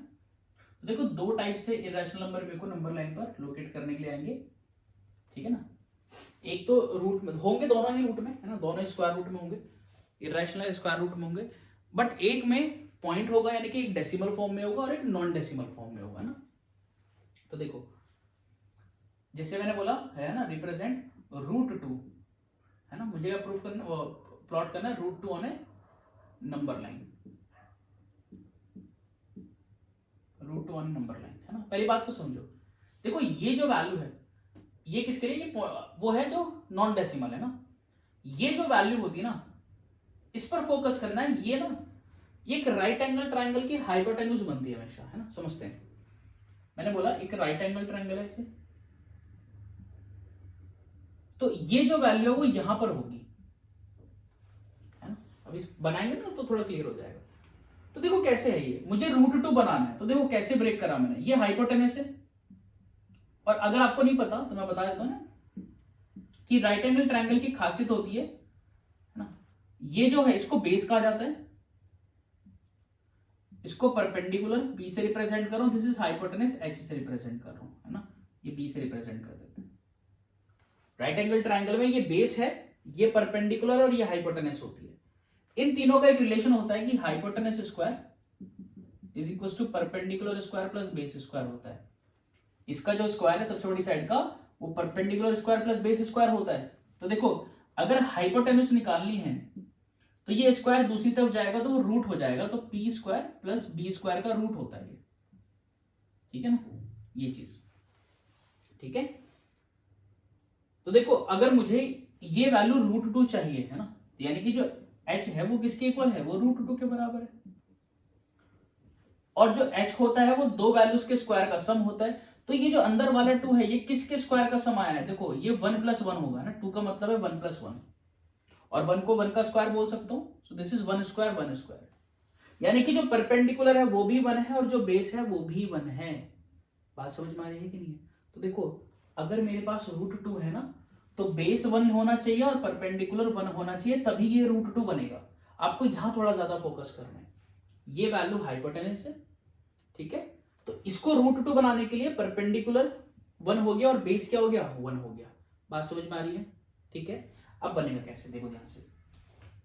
तो देखो दो टाइप से इरेशनल नंबर मेरे को नंबर लाइन पर लोकेट करने के लिए आएंगे, ठीक है ना। एक तो रूट में होंगे, दोनों ही रूट में, है ना, दोनों स्क्वायर रूट में होंगे, इरेशनल स्क्वायर रूट में होंगे, बट एक में पॉइंट होगा, यानी कि एक डेसिमल फॉर्म में होगा और एक नॉन डेसिमल फॉर्म में होगा ना। तो देखो जैसे मैंने बोला है ना, रिप्रेजेंट √2, है ना, मुझे क्या प्रूफ करना, प्लॉट करना है √2 on a number line, √2 on number line, है ना। पहली बात को समझो, देखो ये जो वैल्यू है ये किसके लिए, ये वो है जो नॉन डेसिमल है ना। ये जो वैल्यू होती है ना, इस पर फोकस करना है। ये ना एक राइट एंगल ट्राइंगल की हाइपोटेन्यूज बनती है हमेशा, है ना, समझते हैं। मैंने बोला एक राइट एंगल ट्राइंगल है इसे, तो ये जो वैल्यू है वो यहां पर होगी, है ना। अब इस बनाएंगे ना तो थोड़ा क्लियर हो जाएगा। तो देखो कैसे है ये, मुझे √2 बनाना है, तो देखो कैसे ब्रेक करा मैंने, ये हाइपोटेनस है। और अगर आपको नहीं पता तो मैं बता देता हूं ना, कि राइट एंगल ट्रायंगल की खासियत होती है ना, ये जो है इसको बेस कहा जाता है, इसको परपेंडिकुलर बी से रिप्रेजेंट करो, दिस इज हाइपोटेनस एच से रिप्रेजेंट कर रहा हूं, है ना, ये बी से रिप्रेजेंट कर देते हैं। राइट एंगल ट्रायंगल में ये बेस है, ये परपेंडिकुलर और ये हाइपोटेनस होती है। इन तीनों का एक रिलेशन होता है कि hypotenuse square is equal to perpendicular square plus base square होता है। इसका जो स्क्वायर है सबसे बड़ी साइड का, वो perpendicular square plus base square होता है। तो देखो अगर हाइपोटेनस निकालनी है तो ये स्क्वायर दूसरी तरफ जाएगा तो वो रूट हो जाएगा, तो P square plus B square का रूट होता है ये, ठीक है ना, ये चीज, ठीक है। तो देखो अगर मुझे ये वैल्यू √2 चाहिए, है ना, यानी कि जो h है वो किसके इक्वल है, वो √2 के बराबर है। और जो h होता है वो दो वैल्यूज के स्क्वायर का सम होता है। तो ये जो अंदर वाला 2 है ये किसके स्क्वायर का सम आया है, देखो ये 1 + 1 होगा ना, 2 का मतलब है 1 + 1, और 1 को 1 का स्क्वायर बोल सकता हूं, so this is 1 square 1 square, यानी कि जो परपेंडिकुलर है वो भी 1 है और जो बेस है वो भी 1 है। बात समझ में आ रही है कि नहीं है। तो देखो अगर मेरे पास √2 है ना, तो बेस 1 होना चाहिए और परपेंडिकुलर 1 होना चाहिए, तभी ये √2 बनेगा। आपको यहां थोड़ा ज्यादा फोकस करना है। ये वैल्यू हाइपोटेनस है, ठीक है, तो इसको √2 बनाने के लिए परपेंडिकुलर 1 हो गया और बेस क्या हो गया, 1 हो गया। बात समझ में आ रही है, ठीक है। अब बनेगा कैसे, देखो ध्यान से,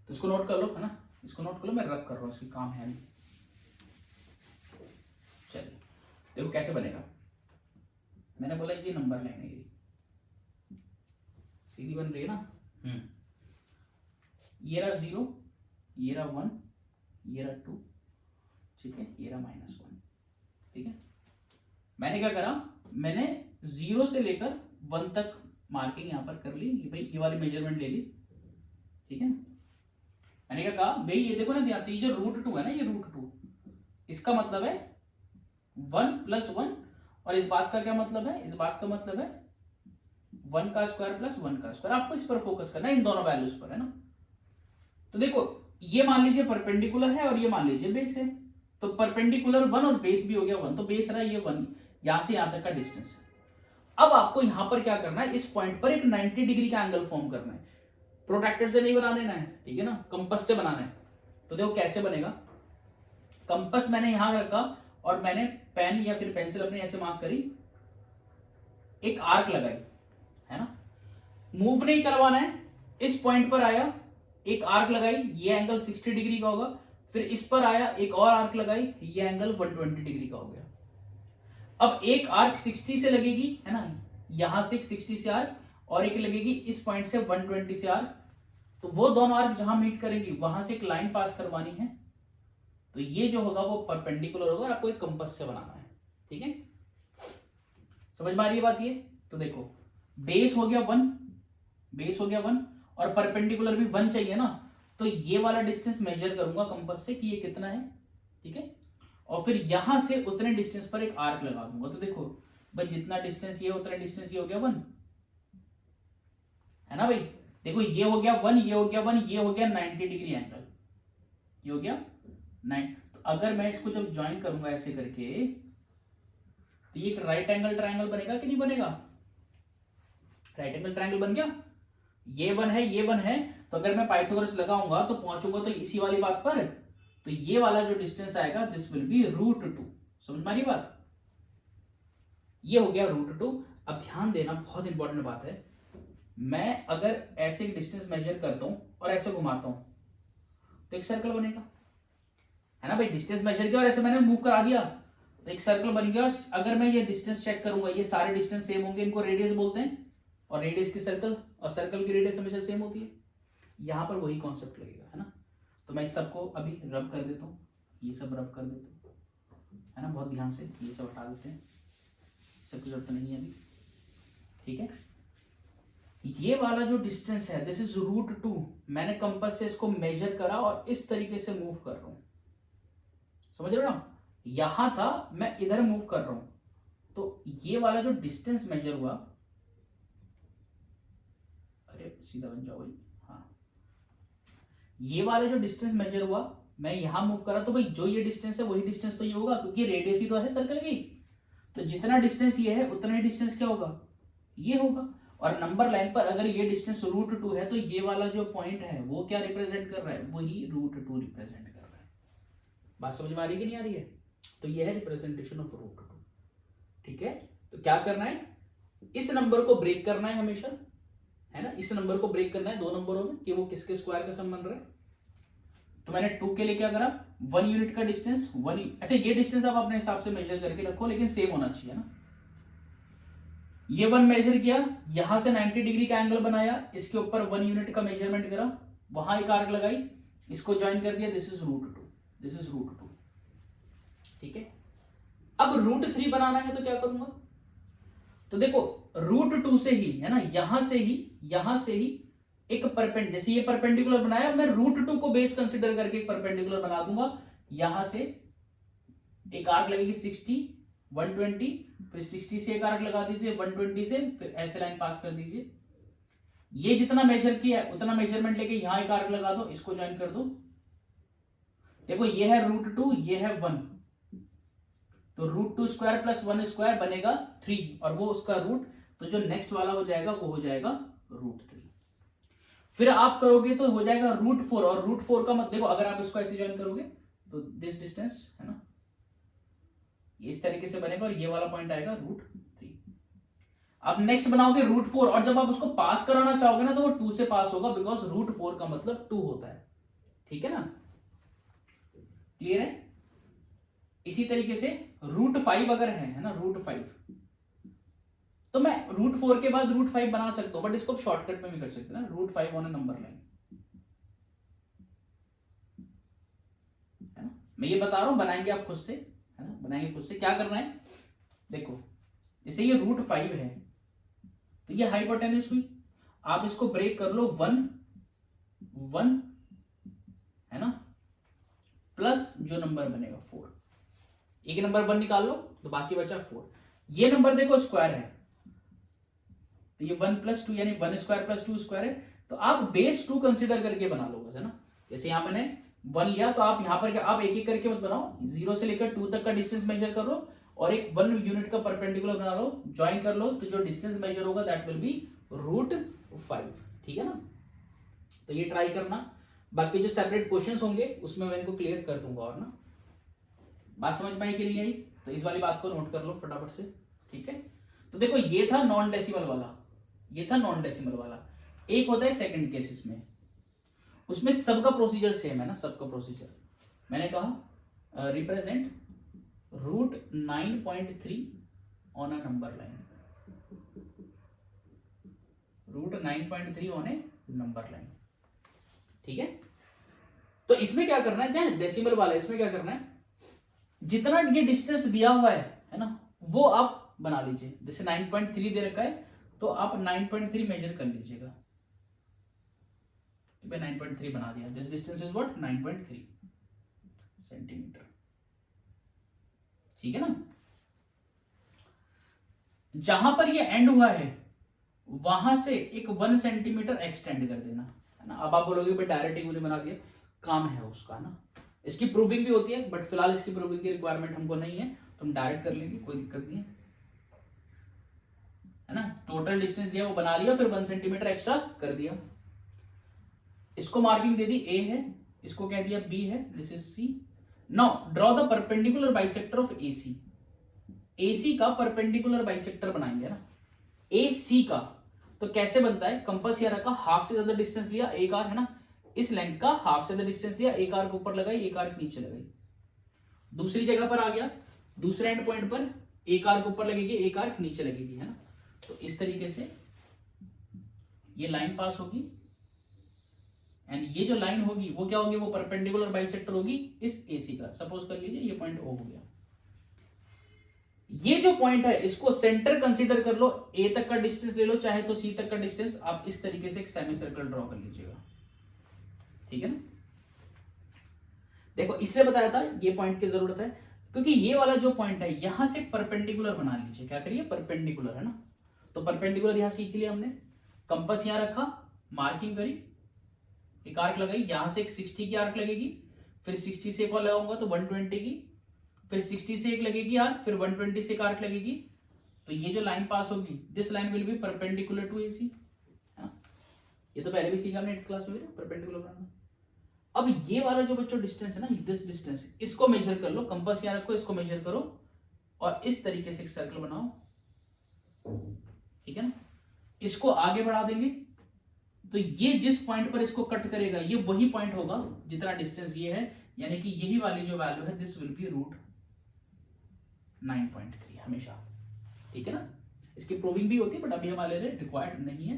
तो इसको नोट कर लो, है ना, इसको नोट कर लो, मैं रब कर रहा हूं, इसकी काम है नहीं। चलिए देखो कैसे बनेगा। मैंने बोला ये नंबर लाइन है, सीधी बन रही है ना, ये रहा 0, ये रहा 1, ये रहा 2, ठीक है, ये रहा -1, ठीक है। मैंने क्या करा, मैंने 0 से लेकर 1 तक मार्किंग यहां पर कर ली, भाई ये वाली मेजरमेंट ले ली, ठीक है। मैंने क्या कहा, भाई ये देखो ना ध्यान से, ये जो √2 है ना, ये √2 इसका मतलब है 1 + 1, और इस बात का क्या मतलब है, इस बात का मतलब है 1 का स्क्वायर प्लस 1 का स्क्वायर। आपको इस पर फोकस करना है, इन दोनों वैल्यूज पर, है ना। तो देखो ये मान लीजिए परपेंडिकुलर है और ये मान लीजिए बेस है, तो परपेंडिकुलर 1 और बेस भी हो गया 1, तो बेस रहा ये 1, यहां से यहां तक का डिस्टेंस है। अब आपको यहां पर क्या करना है, इस पॉइंट पर एक 90 डिग्री का एंगल फॉर्म करना है। प्रोट्रैक्टर से नहीं बना लेना है, ठीक है ना, कंपास से बनाना है। तो देखो कैसे बनेगा, कंपास मैंने यहां रखा और मैंने पेन या फिर पेंसिल अपने ऐसे मार्क करी, एक आर्क लगाई, है ना, मूव नहीं करवाना है, इस पॉइंट पर आया, एक आर्क लगाई, ये एंगल 60 डिग्री का होगा, फिर इस पर आया एक और आर्क लगाई, ये एंगल 120 डिग्री का हो गया। अब एक आर्क 60 से लगेगी, है ना, यहां से 60 से आर्क, और एक लगेगी इस पॉइंट से 120 से आर्क। तो वो दोनों आर्क जहां मीट करेंगी वहां से एक लाइन पास करवानी है, तो ये जो होगा वो परपेंडिकुलर होगा और आपको एक कंपास से बनाना है। ठीक है, समझ में आ रही है बात ये? तो देखो बेस हो गया 1, बेस हो गया 1, और परपेंडिकुलर भी 1 चाहिए ना, तो ये वाला डिस्टेंस मेजर करूंगा कंपास से कि ये कितना है। ठीक है, और फिर यहां से उतने डिस्टेंस पर एक आर्क लगा दूंगा। तो देखो भाई जितना डिस्टेंस ये उतना डिस्टेंस ये हो गया 1, है ना भाई। देखो ये हो गया 1, ये हो गया 1, ये हो गया 90 डिग्री एंगल, ये हो गया 9। तो अगर मैं इसको जब ज्वाइन करूंगा ऐसे करके, तो ये एक राइट एंगल ट्रायंगल बनेगा कि नहीं बनेगा? राइट एंगल ट्रायंगल बन गया। ये 1 है, ये 1 है, तो अगर मैं पाइथागोरस लगाऊंगा तो पहुंचूंगा तो इसी वाली बात पर, तो ये वाला जो डिस्टेंस आएगा दिस विल बी √2। समझ में आ रही बात? ये हो गया √2। अब ध्यान देना, बहुत इंपॉर्टेंट बात है, मैं अगर ऐसे डिस्टेंस मेजर करता हूं और ऐसे घुमाता हूं तो एक सर्कल बनेगा, है ना भाई। डिस्टेंस मेजर किया और ऐसे मैंने मूव करा दिया तो एक सर्कल बन गया। और अगर मैं ये डिस्टेंस चेक करूंगा, ये सारे डिस्टेंस सेम होंगे, इनको रेडियस बोलते हैं, और रेडियस की सर्कल, और सर्कल की रेडियस हमेशा सेम होती है। यहां पर वही कॉन्सेप्ट लगेगा, है ना। तो मैं इस सबको अभी रब कर देता हूँ, ये सब रब कर देता हूँ, है ना, बहुत ध्यान से। ये सब हटा देते हैं, सबकी जरूरत नहीं है अभी। ठीक है, ये वाला जो डिस्टेंस है दिस इज √2। मैंने कंपास से इसको मेजर करा और इस तरीके से मूव कर रहा हूं, समझ रहे हो ना। यहां था, मैं इधर मूव कर रहा हूं, तो ये वाला जो डिस्टेंस मेजर हुआ, अरे सीधा बन जाओ भाई, हाँ, ये वाला जो डिस्टेंस मेजर हुआ, मैं यहां मूव करा, तो भाई जो ये डिस्टेंस है वही डिस्टेंस तो ये होगा, क्योंकि रेडियस ही तो है सर्कल की। तो जितना डिस्टेंस ये है उतना ही डिस्टेंस क्या होगा, ये होगा। और नंबर लाइन पर अगर ये डिस्टेंस √2 है, तो ये वाला जो पॉइंट है वो क्या रिप्रेजेंट कर रहा है, वही √2 रिप्रेजेंट कर रहा है। बात समझ में आ रही है कि नहीं आ रही है? तो ये है रिप्रेजेंटेशन ऑफ √2। ठीक है, तो क्या करना है, इस नंबर को ब्रेक करना है हमेशा, है ना, इस नंबर को ब्रेक करना है दो नंबरों में कि वो किसके स्क्वायर का सम बन रहा है। तो मैंने 2 के लिए क्या करा, 1 यूनिट का डिस्टेंस, 1। अच्छा ये डिस्टेंस आप अपने हिसाब से मेजर करके रखो, लेकिन सेम होना चाहिए ना। ये 1 मेजर किया, यहां से 90 डिग्री का एंगल बनाया, इसके ऊपर 1 यूनिट का मेजरमेंट करा, वहां एक आर्क लगाई, इसको ज्वाइन कर दिया, दिस इज √2, दिस इज √2। ठीक है, अब √3 बनाना है तो क्या करूंगा, तो देखो √2 से ही, है ना, यहां से ही एक परपेंड, जैसे ये परपेंडिकुलर बनाया, मैं √2 को बेस कंसीडर करके एक परपेंडिकुलर बना दूंगा। यहां से एक आर्क लगेगी 60, 120, फिर 60 से एक आर्क लगा दीजिए 120 से, फिर ऐसे लाइन पास कर दीजिए। ये जितना मेजर किया उतना मेजरमेंट लेके यहां एक आर्क लगा दो, इसको ज्वाइन कर दो। देखो ये है √2, ये है 1, तो √2 स्क्वायर प्लस 1 स्क्वायर बनेगा 3, और वो उसका रूट, तो जो नेक्स्ट वाला हो जाएगा वो हो जाएगा √3। फिर आप करोगे तो हो जाएगा √4, और √4 का मत देखो, अगर आप इसको ऐसे ज्वाइन करोगे तो दिस डिस्टेंस, है ना, ये इस तरीके से बनेगा, और ये वाला पॉइंट आएगा √3। अब नेक्स्ट बनाओगे √4, और जब आप उसको पास कराना चाहोगे ना तो वो 2 से पास होगा, बिकॉज √4 का मतलब 2 होता है। ठीक है ना, क्लियर है? इसी तरीके से √5 अगर है ना, √5, तो मैं √4 के बाद √5 बना सकता हूं, बट इसको शॉर्टकट में भी कर सकते हैं ना, √5 ऑन ए नंबर लाइन, है ना। मैं ये बता रहा हूं, बनाएंगे आप खुद से, है ना, बनाएंगे खुद से। क्या करना है, देखो जैसे ये √5 है, तो ये हाइपोटेन्यूज हुई, आप इसको ब्रेक कर लो 1 1, है ना, प्लस जो नंबर बनेगा 4, एक नंबर 1 निकाल लो तो बाकी बचा 4। ये नंबर देखो स्क्वायर है, तो ये 1 + 2 यानी 1 स्क्वायर प्लस 2 स्क्वायर है, तो आप बेस 2 कंसीडर करके बना लो बस, है ना। जैसे यहां मैंने 1 लिया, तो आप यहां पर क्या, आप एक एक करके मत बनाओ, 0 से लेकर 2 तक का डिस्टेंस मेजर कर लो, और एक 1 यूनिट का परपेंडिकुलर बना लो, ज्वाइन कर लो, तो जो डिस्टेंस मेजर होगा दैट विल बी √5। ठीक है ना, तो ये ट्राई करना। बाकी जो सेपरेट क्वेश्चंस होंगे उसमें मैं इनको क्लियर कर दूंगा, और ना बात समझ में आई कि नहीं आई, तो इस वाली बात को नोट कर लो फटाफट से। ठीक है, तो देखो ये था नॉन डेसिमल वाला, ये था नॉन डेसिमल वाला। एक होता है सेकंड केस, इसमें उसमें सबका प्रोसीजर सेम है ना, सबका प्रोसीजर। मैंने कहा represent root 9.3 on a number line, root 9.3 on a number line, ठीक है। तो इसमें क्या करना है, क्या डेसिमल वाला, इसमें क्या करना है, जितना ये डिस्टेंस दिया हुआ है ना, वो आप बना लीजिए। जैसे 9.3 दे रखा है तो आप 9.3 मेजर कर लीजिएगा, 9.3 बना दिया। This distance is what, 9.3 centimetre, ठीक है ना। जहां पर ये एंड हुआ है वहां से एक 1 सेंटीमीटर एक्सटेंड कर देना, है ना। अब आप बोलोगे भाई डायरेक्ट ही बना दिया, काम है उसका ना, इसकी प्रूविंग भी होती है, बट फिलहाल इसकी प्रूविंग की रिक्वायरमेंट हमको नहीं है, तो हम डायरेक्ट कर लेंगे, कोई दिक्कत नहीं है ना। टोटल डिस्टेंस दिया वो बना लिया, फिर 1 सेंटीमीटर एक्स्ट्रा कर दिया। इसको मार्किंग दे दी, ए है, इसको कह दिया बी है, this is C. Now draw the perpendicular bisector of AC. AC का परपेंडिकुलर बाइसेक्टर बनाएंगे ना, ए सी का। तो कैसे बनता है, कंपास यहाँ रखा, हाफ से ज्यादा डिस्टेंस लिया, एक आर्क है ना, इस लेंथ का हाफ से ज्यादा डिस्टेंस लिया, एक आर्क ऊपर लगाई, एक आर्क नीचे लगाई। दूसरी जगह पर आ गया, दूसरे एंड पॉइंट पर एक आर्क ऊपर लगेगी, एक आर्क नीचे लगेगी, है ना। तो इस तरीके से ये लाइन पास होगी, एंड ये जो लाइन होगी वो क्या होगी, वो परपेंडिकुलर बाइसेक्टर होगी इस एसी का। सपोज कर लीजिए ये पॉइंट ओ हो गया। ये जो पॉइंट है इसको सेंटर कंसीडर कर लो, ए तक का डिस्टेंस ले लो, चाहे तो सी तक का डिस्टेंस। आप इस तरीके से एक सेमी सर्कल ड्रॉ कर लीजिएगा, ठीक है ना। देखो इसलिए बताया था ये पॉइंट की जरूरत है, क्योंकि ये वाला जो पॉइंट है यहां से परपेंडिकुलर बना लीजिए। क्या करिए, परपेंडिकुलर, है ना। तो परपेंडिकुलर यहां सीख लिया हमने, कंपास यहां रखा, मार्किंग करी, एक आर्क लगाई, यहां से एक 60 की आर्क लगेगी, फिर 60 से एक और लगाऊंगा तो 120 की, फिर 60 से एक लगेगी आर्क, फिर 120 से एक आर्क लगेगी। तो ये जो लाइन पास होगी, this line will be perpendicular to AC. ये तो पहले भी सीखा हमने 8th क्लास में, परपेंडिकुलर बनाना। अब ये वाला जो बच्चों डिस्टेंस है ना, दिस डिस्टेंस, इसको मेजर कर लो, कंपास यहां रखो, इसको मेजर करो और इस तरीके से एक सर्कल बनाओ, ठीक है ना। इसको आगे बढ़ा देंगे तो ये जिस पॉइंट पर इसको कट करेगा ये वही पॉइंट होगा जितना डिस्टेंस ये है, यानी कि यही वाली जो वैल्यू है दिस विल बी रूट 9.3 हमेशा, ठीक है ना। इसकी प्रूविंग भी होती है बट अभी हमारे लिए रिक्वायर्ड नहीं है।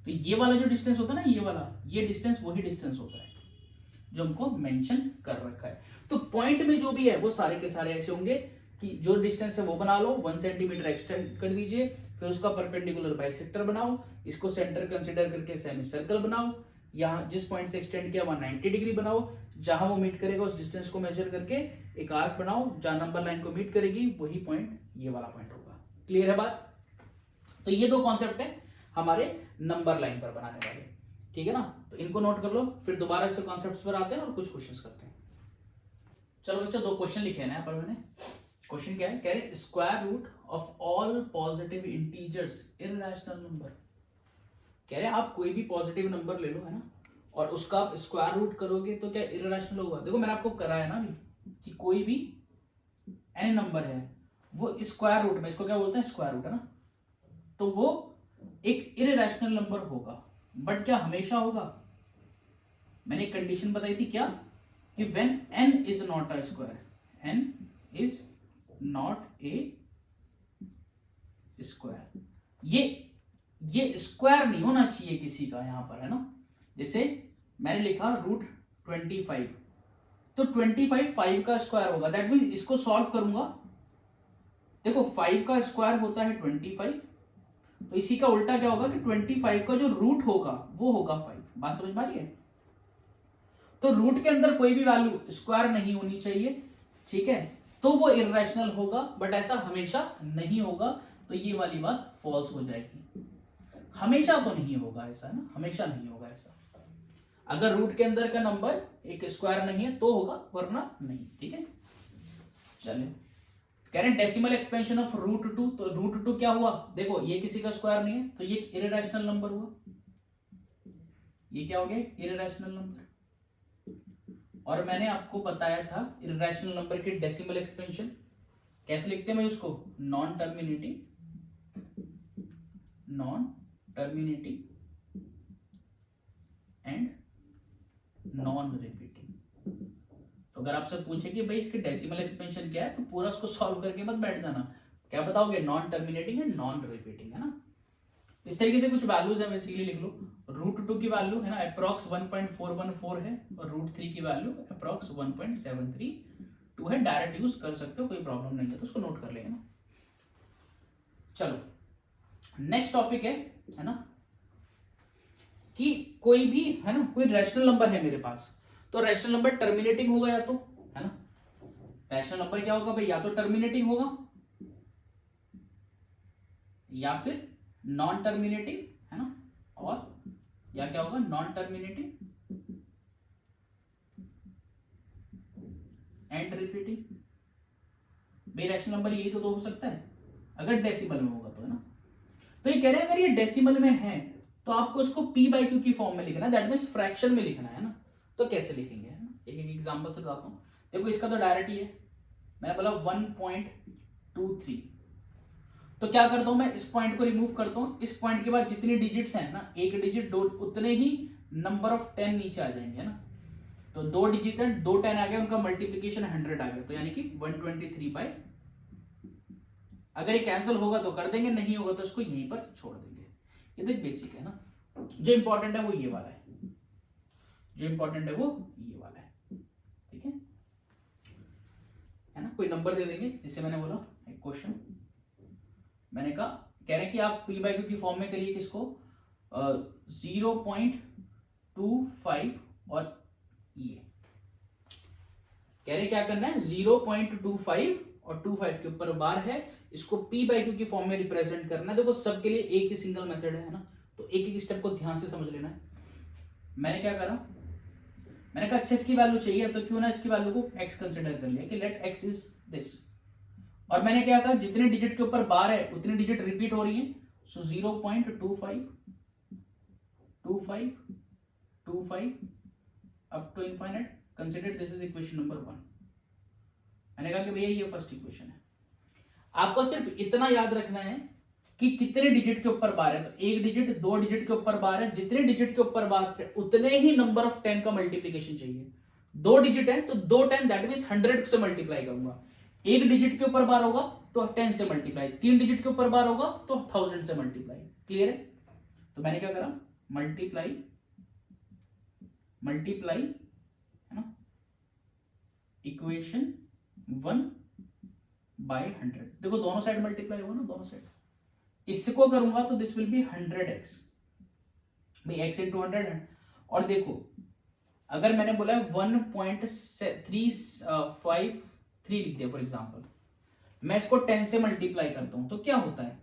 तो ये वाला जो डिस्टेंस होता है ना, ये वाला, ये डिस्टेंस वही डिस्टेंस होता है जो हमको मेंशन कर रखा है। तो पॉइंट में जो भी है वो सारे के सारे ऐसे होंगे कि जो डिस्टेंस है वो बना लो, 1 सेंटीमीटर एक्सटेंड कर दीजिए, फिर उसका परपेंडिकुलर बाइसेक्टर बनाओ, इसको सेंटर कंसीडर करके सेमी सर्कल बनाओ, यहां जिस पॉइंट से एक्सटेंड किया वहां 90 डिग्री बनाओ, जहां वो मीट करेगा उस डिस्टेंस को मेजर करके एक आर्क बनाओ, जहां नंबर लाइन को मीट करेगी वही पॉइंट ये वाला पॉइंट होगा। क्लियर है बात। तो ये दो कॉन्सेप्ट है हमारे नंबर लाइन पर बनाने वाले, ठीक है ना। तो इनको नोट कर लो, फिर दोबारा से कॉन्सेप्ट्स पर आते हैं और कुछ क्वेश्चंस करते हैं। चलो बच्चों, दो क्वेश्चन लिखे हैं ना यहाँ पर मैंने। क्वेश्चन क्या है, कह रहे square root of all positive integers irrational number. कह रहे हैं आप कोई भी पॉजिटिव नंबर ले लो, है ना, और उसका आप स्क्वायर रूट करोगे तो क्या इररेशनल होगा। देखो मैंने आपको कराया ना अभी कि कोई भी एनी नंबर है वो स्क्वायर रूट में, इसको क्या बोलते हैं, स्क्वायर रूट, है ना, तो वो एक इररेशनल नंबर होगा। बट क्या हमेशा होगा, मैंने एक कंडीशन बताई थी क्या, कि when n is not a square, n is not a square, ये स्क्वायर नहीं होना चाहिए किसी का यहां पर, है ना। जैसे मैंने लिखा रूट 25, तो 25 5 का स्क्वायर होगा, दैट मीन इसको सॉल्व करूंगा, देखो 5 का स्क्वायर होता है 25, तो इसी का उल्टा क्या होगा कि 25 का जो रूट होगा वो होगा 5। बात समझ में आ रही है। तो रूट के अंदर कोई भी वैल्यू स्क्वायर नहीं होनी चाहिए, ठीक है, तो वो इररेशनल होगा, बट ऐसा हमेशा नहीं होगा, तो ये वाली बात फॉल्स हो जाएगी। हमेशा तो नहीं होगा ऐसा, है ना, हमेशा नहीं होगा ऐसा। अगर रूट के अंदर का नंबर एक स्क्वायर नहीं है तो होगा, वरना नहीं, ठीक है। चलिए, कह रहे हैं डेसिमल एक्सपेंशन ऑफ √2, तो √2 क्या हुआ, देखो ये किसी का स्क्वायर नहीं है तो ये इररेशनल नंबर हुआ, ये क्या हो गया, इररेशनल नंबर। और मैंने आपको बताया था इररेशनल नंबर के डेसिमल एक्सपेंशन कैसे लिखते हैं मैं उसको, non terminating and non repeating. तो अगर आपसे पूछे कि भाई इसके डेसिमल एक्सपेंशन क्या है, तो पूरा उसको सॉल्व करके मत बैठ जाना, क्या बताओगे, non terminating and non repeating, है ना। इस तरीके से कुछ वैल्यूज है, बेसिकली लिख लो। √2 की वैल्यू है ना अप्रॉक्स 1.414 है, और √3 की वैल्यू अप्रॉक्स 1.732 है। डायरेक्ट यूज कर सकते हो, कोई प्रॉब्लम नहीं है, तो उसको नोट कर लेंगे ना। चलो नेक्स्ट टॉपिक है ना, कि कोई भी है ना, कोई रैशनल नंबर है मेरे पास, तो रैशनल नंबर टर्मिनेटिंग होगा या तो, है ना, रैशनल नंबर क्या होगा भाई, या तो टर्मिनेटिंग होगा या फिर नॉन टर्मिनेटिंग, है ना, और या क्या होगा, नॉन टर्मिनेटिंग एंड रिपीटिंग। भाई रैशनल नंबर यही तो हो सकता है अगर डेसिमल में होगा तो, है ना। तो ये कह रहे हैं अगर ये डेसिमल में है तो आपको इसको p/q की फॉर्म में लिखना है, दैट मींस फ्रैक्शन में लिखना है ना। तो कैसे लिखेंगे, है ना, एक एक एग्जांपल से बताता हूं। देखो इसका तो डायरेक्ट ही है, मैंने बोला 1.23, तो क्या करता हूं मैं, इस पॉइंट को रिमूव करता हूं, इस पॉइंट के बाद जितनी डिजिट्स हैं ना, एक डिजिट दो, उतने ही नंबर ऑफ 10 नीचे आ जाएंगे, है ना। तो 2 डिजिट है, 2 10 आ गए, उनका मल्टीप्लीकेशन 100 आ गया, तो यानी कि 123 अगर ये कैंसिल होगा तो कर देंगे, नहीं होगा तो इसको यहीं पर छोड़ देंगे। ये तो बेसिक है ना। जो इंपॉर्टेंट है वो ये वाला है, जो इंपॉर्टेंट है वो ये वाला है, ठीक है ना। कोई नंबर दे देंगे, जिससे मैंने बोला एक क्वेश्चन, मैंने कहा कह रहे हैं कि आप p/q की फॉर्म में करिए किसको, 0.25, और ये कह रहे क्या करना है, 0.25 और 25 के ऊपर बार है, इसको p/q की फॉर्म में रिप्रेजेंट करना है। देखो सबके लिए एक ही सिंगल मेथड है ना, तो एक एक स्टेप को ध्यान से समझ लेना है। मैंने क्या करा, मैंने कहा अच्छा इसकी वैल्यू चाहिए, तो क्यों ना इसकी वैल्यू को x कंसीडर कर लिया कि लेट x इज दिस, और मैंने क्या कहा, जितने डिजिट के ऊपर बार है उतनी डिजिट रिपीट हो रही है, so 0.25 25 25 up to infinite, consider this is equation number 1। मैंने कहा कि भैया ये फर्स्ट इक्वेशन है, आपको सिर्फ इतना याद रखना है कि कितने डिजिट के ऊपर बार है, तो एक डिजिट, 2 डिजिट के ऊपर बार है, जितने डिजिट के ऊपर बार है उतने ही नंबर ऑफ 10 का मल्टीप्लीकेशन चाहिए। 2 डिजिट है तो 2 10 दैट मींस 100 से मल्टीप्लाई करूंगा, एक डिजिट के ऊपर बार होगा तो 10 से मल्टीप्लाई, 3 डिजिट के ऊपर बार होगा तो 1000 से मल्टीप्लाई। क्लियर है। तो मैंने क्या करा, मल्टीप्लाई है ना, इक्वेशन 1/100। देखो दोनों साइड मल्टीप्लाई होगा ना, दोनों साइड, इसको करूंगा तो दिस विल बी 100x, भाई x इंटू 100 है। और देखो अगर मैंने बोला है 1.353 लिख दिया फॉर एग्जांपल, मैं इसको 10 से मल्टीप्लाई करता हूं तो क्या होता है,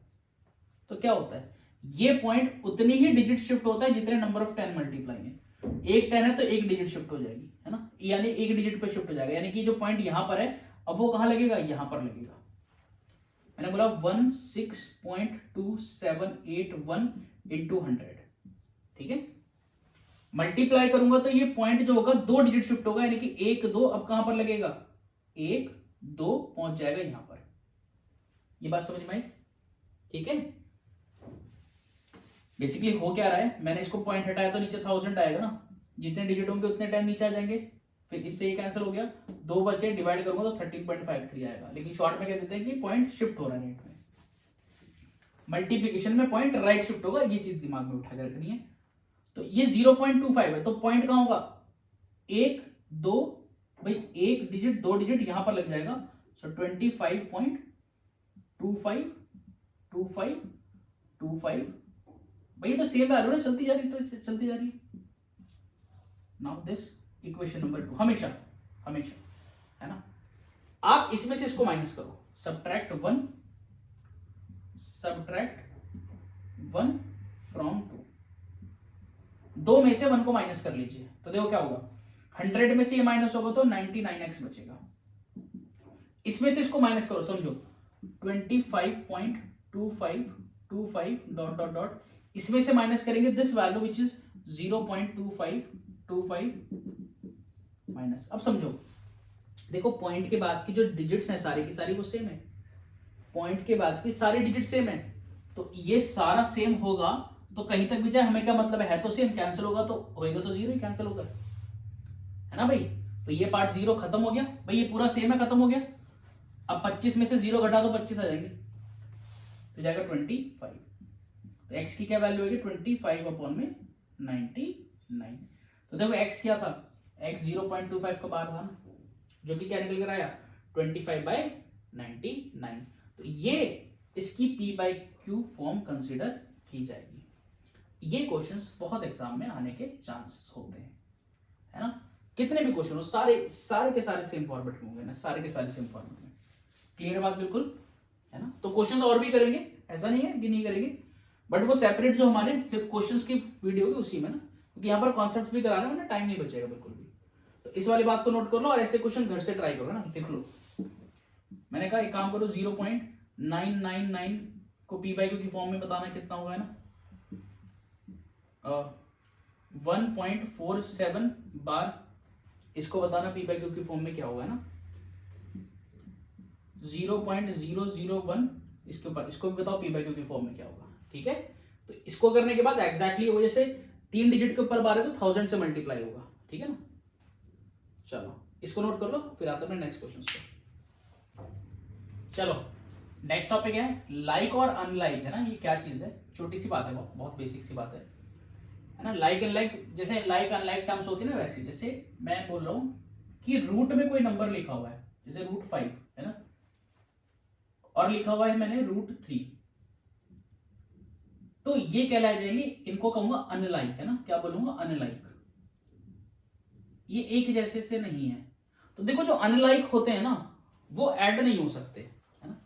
ये पॉइंट उतनी ही डिजिट शिफ्ट होता है जितने नंबर ऑफ 10 मल्टीप्लाई है। एक 10 है तो एक डिजिट शिफ्ट हो जाएगी, है ना, यानी एक डिजिट पे शिफ्ट हो जाएगा, यानी कि जो पॉइंट यहां पर है अब वो कहां लगेगा, यहां पर लगेगा। मैंने बोला 16.2781 इंटू 100, ठीक है। मल्टीप्लाई करूंगा तो ये पॉइंट जो होगा 2 डिजिट शिफ्ट होगा, यानी कि 1 2 अब कहां पर लगेगा, 1 2 पहुंच जाएगा यहां पर। ये बात समझ में आई, ठीक है। बेसिकली हो क्या रहा है, मैंने इसको पॉइंट हटाया तो नीचे 1000 आएगा ना, जितने डिजिट होंगे उतने 10 नीचे आ जाएंगे, फिर इससे ये कैंसिल हो गया, 2 बचे, डिवाइड करूंगा तो 13.53 आएगा। लेकिन शॉर्ट में कह देते हैं कि पॉइंट शिफ्ट हो रहा है राइट में, मल्टीप्लिकेशन में पॉइंट राइट शिफ्ट होगा, ये चीज दिमाग में उठा के रखनी है। तो ये 0.25 है, तो पॉइंट कहां होगा, 1 2, भाई एक डिजिट 2 डिजिट यहां पर लग जाएगा, सो 25.25 भाई, तो सेम वैल्यू ना, चलती जा रही है। नाउ दिस इक्वेशन नंबर 2, हमेशा है ना, आप इसमें से इसको माइनस करो, सब्ट्रैक्ट 1 फ्रॉम 2, 2 में से 1 को माइनस कर लीजिए, तो देखो क्या होगा, 100 में से ये माइनस होगा तो 99x बचेगा। इसमें से इसको माइनस करो, समझो 25.2525 डॉट डॉट डॉट, इसमें से माइनस करेंगे this value which is 0.2525 minus. अब समझो, देखो पॉइंट के बाद की जो डिजिट्स हैं सारी की सारी वो सेम है, पॉइंट के बाद की सारी डिजिट सेम है, तो ये सारा सेम होगा तो कहीं तक भी जाए हमें क्या मतलब है तो सेम, कैंसिल होगा तो होएगा तो 0 ही कैंसिल होगा। है ना भाई। तो ये पार्ट 0 खत्म हो गया भाई, ये पूरा सेम है, खत्म हो गया। अब 25 में से 0 घटा दो, 25 आ जाएंगे, तो जाएगा 25। तो x की क्या वैल्यू होगी 25 अपॉन में 99। तो देखो x क्या था, x 0.25 का पार था ना, जो कि क्या निकल कर आया 25/99। तो ये इसकी p/q फॉर्म कंसीडर की जाएगी। ये क्वेश्चंस बहुत एग्जाम में आने के चांसेस होते हैं, है ना। कितने भी क्वेश्चन हो, सारे के सारे सेम फॉर्मेट में होंगे ना, सारे के सारे सेम फॉर्मेट में। क्लियर बात बिल्कुल, है ना। तो क्वेश्चंस और भी करेंगे, ऐसा नहीं है कि नहीं करेंगे, बट वो सेपरेट जो हमारे सिर्फ क्वेश्चंस की वीडियो होगी उसी में ना, क्योंकि यहाँ पर कॉन्सेप्ट्स भी कराने में ना टाइम नहीं बचेगा बिल्कुल भी। तो इस वाली बात को नोट कर लो और ऐसे क्वेश्चन घर से ट्राई करो ना, लिख लो। मैंने कहा एक काम करो, 0.999 को p/q की फॉर्म में बताना कितना होगा, है ना 1.47 बार, इसको बताना p/q की फॉर्म में क्या होगा, है ना 0.001, इसके ऊपर इसको भी बताओ p/q की फॉर्म में क्या होगा। ठीक है, तो इसको करने के बाद एग्जैक्टली वजह से 3 डिजिट के ऊपर बार है तो 1000 से मल्टीप्लाई होगा। ठीक है ना, चलो इसको नोट कर लो, फिर आता है नेक्स्ट क्वेश्चन पे। चलो नेक्स्ट टॉपिक है लाइक और अनलाइक, है ना। ये क्या चीज है, छोटी सी बात है, बहुत बेसिक सी बात है ना। लाइक एंड लाइक, जैसे लाइक अनलाइक टर्म्स होती है ना, वैसे जैसे मैं बोल रहा हूं कि रूट में कोई नंबर लिखा हुआ है, जैसे √5 है ना, और लिखा हुआ है मैंने √3, तो ये कहलाए जाएंगे, इनको कहूंगा अनलाइक, है ना। क्या बोलूंगा, अनलाइक। ये एक जैसे से नहीं है। तो देखो जो अनलाइक होते हैं ना, वो ऐड नहीं हो सकते, है ना।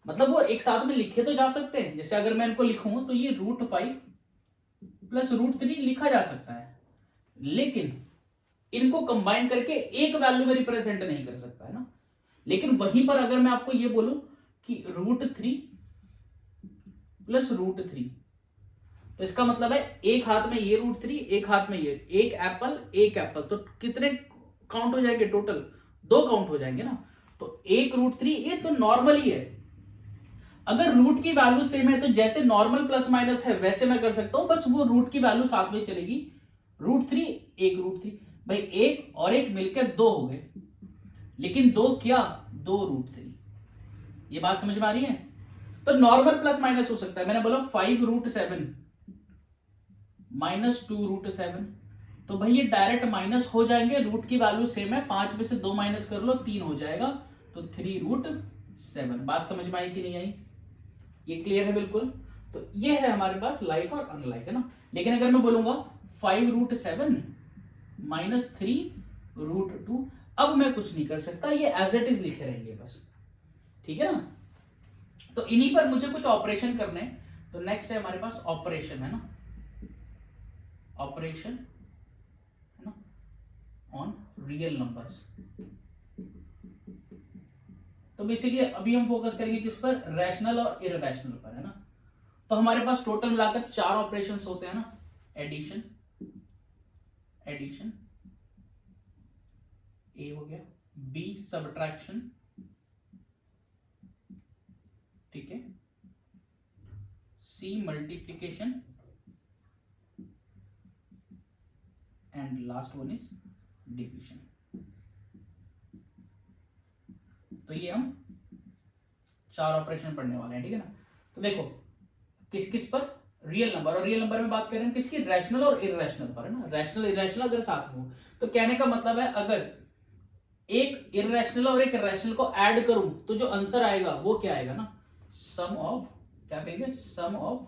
मतलब वो एक साथ में लिखे तो जा सकते हैं, जैसे अगर मैं इनको लिखूं तो ये √5 प्लस √3 लिखा जा सकता है, लेकिन इनको कंबाइन करके एक वैल्यू में रिप्रेजेंट नहीं कर सकता, है ना। लेकिन वहीं पर अगर मैं आपको ये बोलूं कि √3 प्लस √3, तो इसका मतलब है एक हाथ में ये √3, एक हाथ में ये, एक एप्पल, तो कितने काउंट हो जाएंगे टोटल, 2 काउंट हो जाएंगे ना। तो एक √3 ये तो नॉर्मल ही है। अगर रूट की वैल्यू सेम है तो जैसे नॉर्मल प्लस माइनस है वैसे मैं कर सकता हूं, बस वो रूट की वैल्यू साथ में चलेगी। √3 एक √3 भाई, एक और एक मिलकर 2 हो गए, लेकिन 2 क्या, 2 √3। ये बात समझ में आ रही है। तो नॉर्मल प्लस माइनस हो सकता है, मैंने बोला 5√7 माइनस 2√7, तो भाई ये डायरेक्ट माइनस हो जाएंगे, रूट की वैल्यू सेम है, 5 में से 2 माइनस कर लो 3 हो जाएगा, तो 3√7। बात समझ में आई कि नहीं आई, ये क्लियर है बिल्कुल। तो ये है हमारे पास लाइक और अनलाइक, है ना। लेकिन अगर मैं बोलूंगा 5√7 माइनस 3√2, अब मैं कुछ नहीं कर सकता, ये एज इट इज लिखे रहेंगे बस। ठीक है ना, तो इन्हीं पर मुझे कुछ ऑपरेशन करने। तो नेक्स्ट है हमारे पास ऑपरेशन, है ना, ऑपरेशन, है ना, ऑन रियल नंबर्स। तो बेसिकली अभी हम फोकस करेंगे किस पर, रैशनल और इररैशनल पर, है ना। तो हमारे पास टोटल मिलाकर 4 ऑपरेशंस होते हैं ना, एडिशन, एडिशन ए हो गया, बी सबट्रैक्शन, ठीक है, C multiplication, and last one is division. तो ये हम 4 ऑपरेशन पढ़ने वाले हैं, ठीक है ना। तो देखो किस किस पर, रियल नंबर, और रियल नंबर में बात करें किसकी, रैशनल और इररैशनल पर, है ना। रैशनल इररैशनल अगर साथ हो, तो कहने का मतलब है अगर एक इररैशनल और एक रैशनल को ऐड करूं तो जो आंसर आएगा वो क्या आएगा ना, सम ऑफ, क्या कहेंगे, सम ऑफ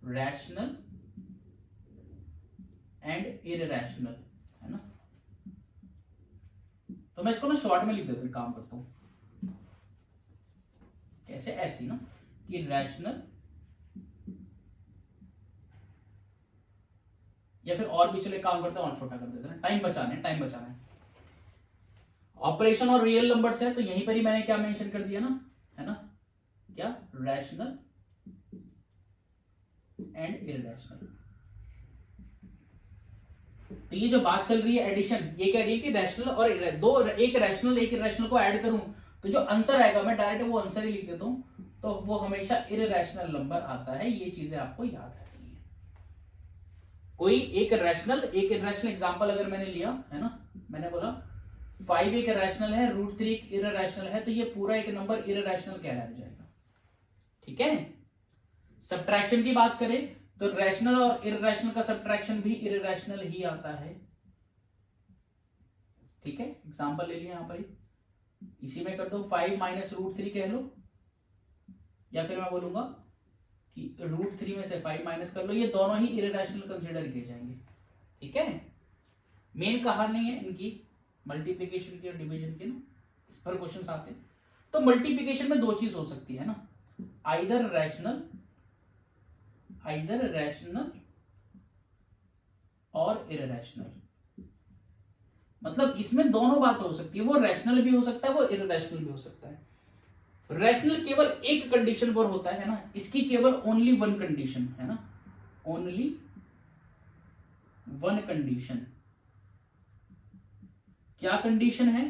रैशनल एंड इररैशनल, है ना। तो मैं इसको ना शॉर्ट में लिख देता हूं, काम करता हूं कैसे, ऐसे ना कि रैशनल, या फिर और भी चले काम करते हैं और छोटा कर देते हैं, टाइम बचाना है। ऑपरेशन और रियल नंबर्स है, तो यहीं पर ही मैंने क्या मेंशन कर दिया ना, है ना, क्या, रैशनल एंड इररैशनल। तो ये जो बात चल रही है एडिशन, ये कह रही है कि रैशनल और एक रैशनल एक इररैशनल को ऐड करूं तो जो आंसर आएगा मैं डायरेक्ट वो आंसर ही लिख देता हूं, तो वो हमेशा इररैशनल नंबर आता है। ये चीजें आपको याद रखनी है। कोई एक रैशनल एक इरेशनल एग्जांपल अगर मैंने लिया है ना, मैंने बोला 5 एक रैशनल है, √3 एक इरेशनल है, तो ये पूरा एक नंबर इरेशनल कहलाया जाएगा। ठीक है। सब्ट्रैक्शन की बात करें तो रैशनल और इरेशनल का सब्ट्रैक्शन भी इरेशनल ही आता है। ठीक है, एग्जांपल ले लिया यहां पर ही, इसी में कर दो 5 माइनस √3 कह लो, या फिर मैं बोलूंगा कि √3 में से 5 माइनस कर लो, ये दोनों ही इरेशनल कंसीडर किए जाएंगे। ठीक है, मेन कहानी है इनकी मल्टीप्लिकेशन की और डिवीजन की ना, इस पर क्वेश्चंस आते हैं। तो मल्टीप्लिकेशन में दो चीज हो सकती है ना, आइदर रैशनल और इरेशनल, मतलब इसमें दोनों बात हो सकती है, वो रैशनल भी हो सकता है, वो इरेशनल भी हो सकता है। रैशनल केवल एक कंडीशन पर होता है ना, इसकी केवल ओनली वन कंडीशन है ना, ओनली वन कंडीशन। क्या कंडीशन है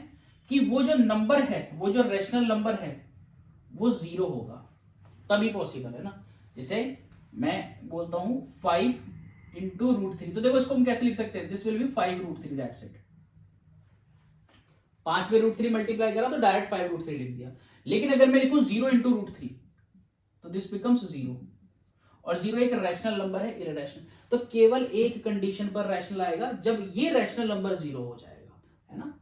कि वो जो नंबर है, वो जो रैशनल नंबर है वो 0 होगा, तभी पॉसिबल है ना। जैसे मैं बोलता हूं 5 इंटू √3, तो देखो इसको हम कैसे लिख सकते हैं, this will B 5 √3, that's it. 5 पे √3 मल्टीप्लाई करा तो डायरेक्ट 5 √3 लिख दिया। लेकिन अगर मैं लिखूं 0 इंटू √3 तो दिस बिकम्स 0, और 0 एक रैशनल नंबर है, इरेशनल। तो केवल एक कंडीशन पर रैशनल आएगा, जब ये रैशनल नंबर 0 हो जाएगा, है ना।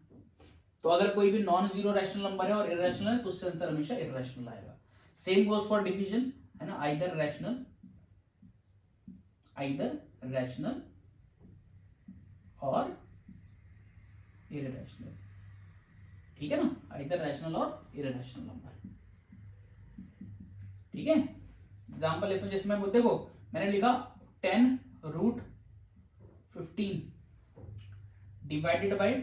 तो अगर कोई भी नॉन जीरो रैशनल नंबर है और इरेशनल है तो उससे आंसर हमेशा इरेशनल आएगा। सेम गोज फॉर डिवीजन, है ना, आइदर रैशनल और इरेशनल। ठीक है ना, आइदर रैशनल और इरेशनल नंबर। ठीक है, एग्जांपल लेते हूं, जैसे मैं देखो मैंने लिखा 10 √15 डिवाइडेड बाय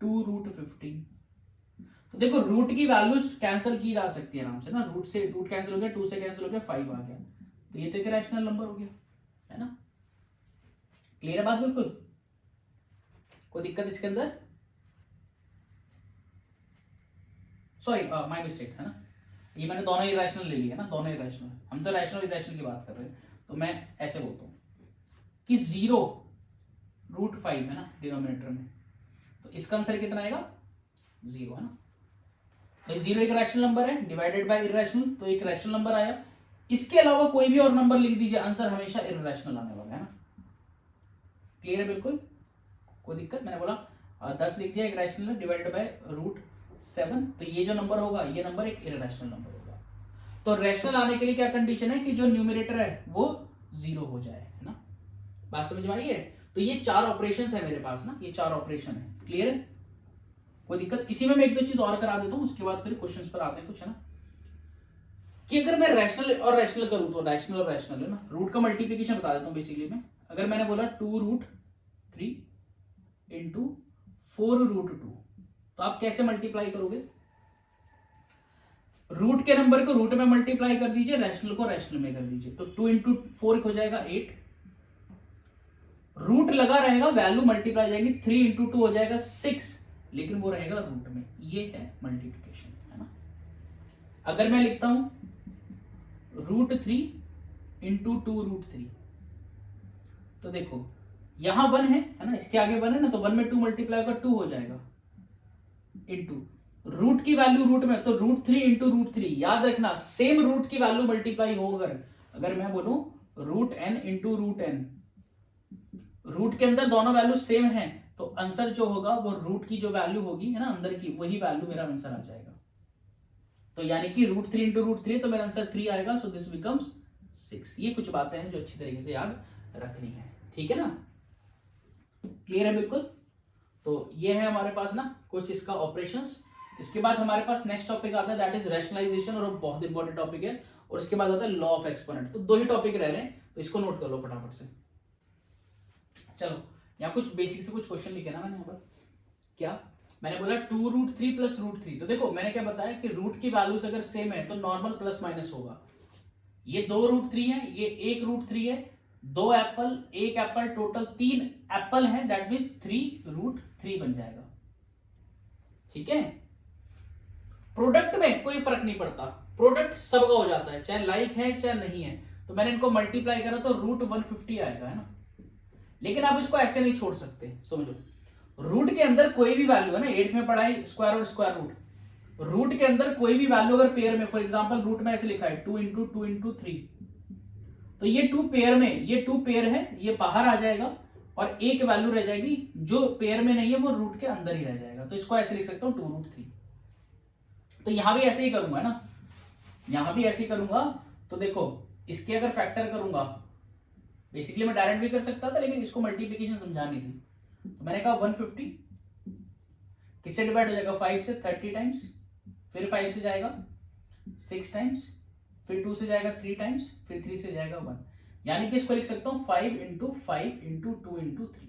2 √15। तो देखो रूट की वैल्यूज कैंसिल की जा सकती है आराम से ना, रूट से रूट कैंसिल हो गया, 2 से कैंसिल हो गया, 5 आ गया, तो ये तो एक रैशनल नंबर हो गया, है ना। क्लियर है बात बिल्कुल, कोई दिक्कत इसके अंदर? सॉरी माय मिस्टेक, है ना, ये मैंने दोनों ही रैशनल ले लिया ना, दोनों ही रैशनल, हम तो रैशनल इरेशनल की बात कर रहे हैं। तो मैं ऐसे बोलता हूं कि 0 √5 है ना डिनोमिनेटर में, तो इसका आंसर कितना आएगा, 0, है ना। 0 एक रैशनल नंबर है, डिवाइडेड बाय इरेशनल, तो एक रैशनल नंबर आया। इसके अलावा कोई भी और नंबर लिख दीजिए, आंसर हमेशा इरेशनल आने वाला है ना। क्लियर है बिल्कुल, कोई दिक्कत? मैंने बोला 10 लिख दिया, एक रैशनल है, डिवाइडेड बाय √7, तो ये जो नंबर होगा ये नंबर एक इरेशनल नंबर होगा। तो रैशनल आने के लिए क्या कंडीशन है कि जो न्यूमरेटर है वो 0 हो जाए, है ना। बात समझ में आई है? तो ये 4 ऑपरेशंस है मेरे पास ना, ये 4 ऑपरेशन है। क्लियर है, कोई दिक्कत? इसी में मैं एक दो चीज और करा देता हूं, उसके बाद फिर क्वेश्चंस पर आते हैं कुछ, है ना, कि अगर मैं रैशनल और रैशनल करूं तो रैशनल और रैशनल, है ना, रूट का मल्टीप्लिकेशन बता देता हूं बेसिकली मैं। अगर मैंने बोला 2 √3 इंटू 4 √2, तो आप कैसे मल्टीप्लाई करोगे? रूट के नंबर को रूट में मल्टीप्लाई कर दीजिए, रैशनल को रैशनल में कर दीजिए, तो 2 इंटू 4 हो जाएगा 8, रूट लगा रहेगा, वैल्यू मल्टीप्लाई जाएगी, 3 इंटू 2 हो जाएगा 6, लेकिन वो रहेगा रूट में। ये है मल्टीप्लिकेशन, है ना। अगर मैं लिखता हूं √3 इंटू 2 √3, तो देखो यहां 1 है ना, इसके आगे 1 है ना, तो 1 में 2 मल्टीप्लाई होगा, 2 हो जाएगा, इंटू रूट की वैल्यू रूट में, तो √3 इंटू √3, याद रखना सेम रूट की वैल्यू मल्टीप्लाई होगा। अगर मैं बोलूं √n इंटू √n, रूट के अंदर दोनों वैल्यू सेम है, तो आंसर जो होगा वो रूट की जो वैल्यू होगी, है ना, अंदर की, वही वैल्यू मेरा आंसर आ जाएगा। तो यानी कि √3 इंटू √3, तो मेरा आंसर 3 आएगा, सो दिस बिकम्स 6। ये कुछ बातें हैं जो अच्छी तरीके से याद रखनी है, ठीक है ना। क्लियर है बिल्कुल? तो ये है हमारे पास ना कुछ इसका ऑपरेशंस। इसके बाद हमारे पास नेक्स्ट टॉपिक आता है, दैट इज रैशनलाइजेशन, और बहुत इंपॉर्टेंट टॉपिक है। और उसके बाद आता है लॉ ऑफ एक्सपोनेंट। तो 2 ही टॉपिक रह रहे हैं, तो इसको नोट कर लो फटाफट से। चलो यहाँ कुछ बेसिक से कुछ क्वेश्चन लिखे ना मैंने यहाँ पर। क्या मैंने बोला 2 √3 प्लस √3, तो देखो मैंने क्या बताया कि रूट की वैल्यूज अगर सेम है तो नॉर्मल प्लस माइनस होगा। ये 2 √3 है, ये 1 √3 है, 2 एप्पल, 1 एप्पल, टोटल 3 एप्पल है, दैट मींस 3 √3 बन जाएगा। ठीक है, प्रोडक्ट में कोई फर्क नहीं पड़ता, प्रोडक्ट सबका हो जाता है, चाहे लाइक है चाहे नहीं है। तो मैंने इनको मल्टीप्लाई करा तो √150 आएगा, है ना। लेकिन आप इसको ऐसे नहीं छोड़ सकते, समझो। रूट के अंदर कोई भी वैल्यू है ना, 8th में पढ़ा है स्क्वायर और स्क्वायर रूट, रूट के अंदर कोई भी वैल्यू अगर पेयर में, फॉर एग्जांपल रूट में ऐसे लिखा है 2 इंटू 2 इंटू 3, तो ये 2 पेयर में, ये 2 पेयर है, ये बाहर आ जाएगा और एक वैल्यू रह जाएगी जो पेयर में नहीं है, वो रूट के अंदर ही रह जाएगा। तो इसको ऐसे लिख सकता हूं 2√3। तो यहां भी ऐसे ही करूंगा ना, यहां भी ऐसे ही करूंगा। तो देखो इसके अगर फैक्टर करूंगा, बेसिकली मैं डायरेक्ट भी कर सकता था, लेकिन इसको मल्टीप्लीकेशन समझानी थी, तो मैंने कहा 150 किससे डिवाइड हो जाएगा, 5 से 30 टाइम्स, फिर 5 से जाएगा 6 टाइम्स, फिर 2 से जाएगा 3 टाइम्स, फिर 3 से जाएगा 1, यानी कि इसको लिख सकता हूं 5 इंटू 5 इंटू 2 इंटू 3।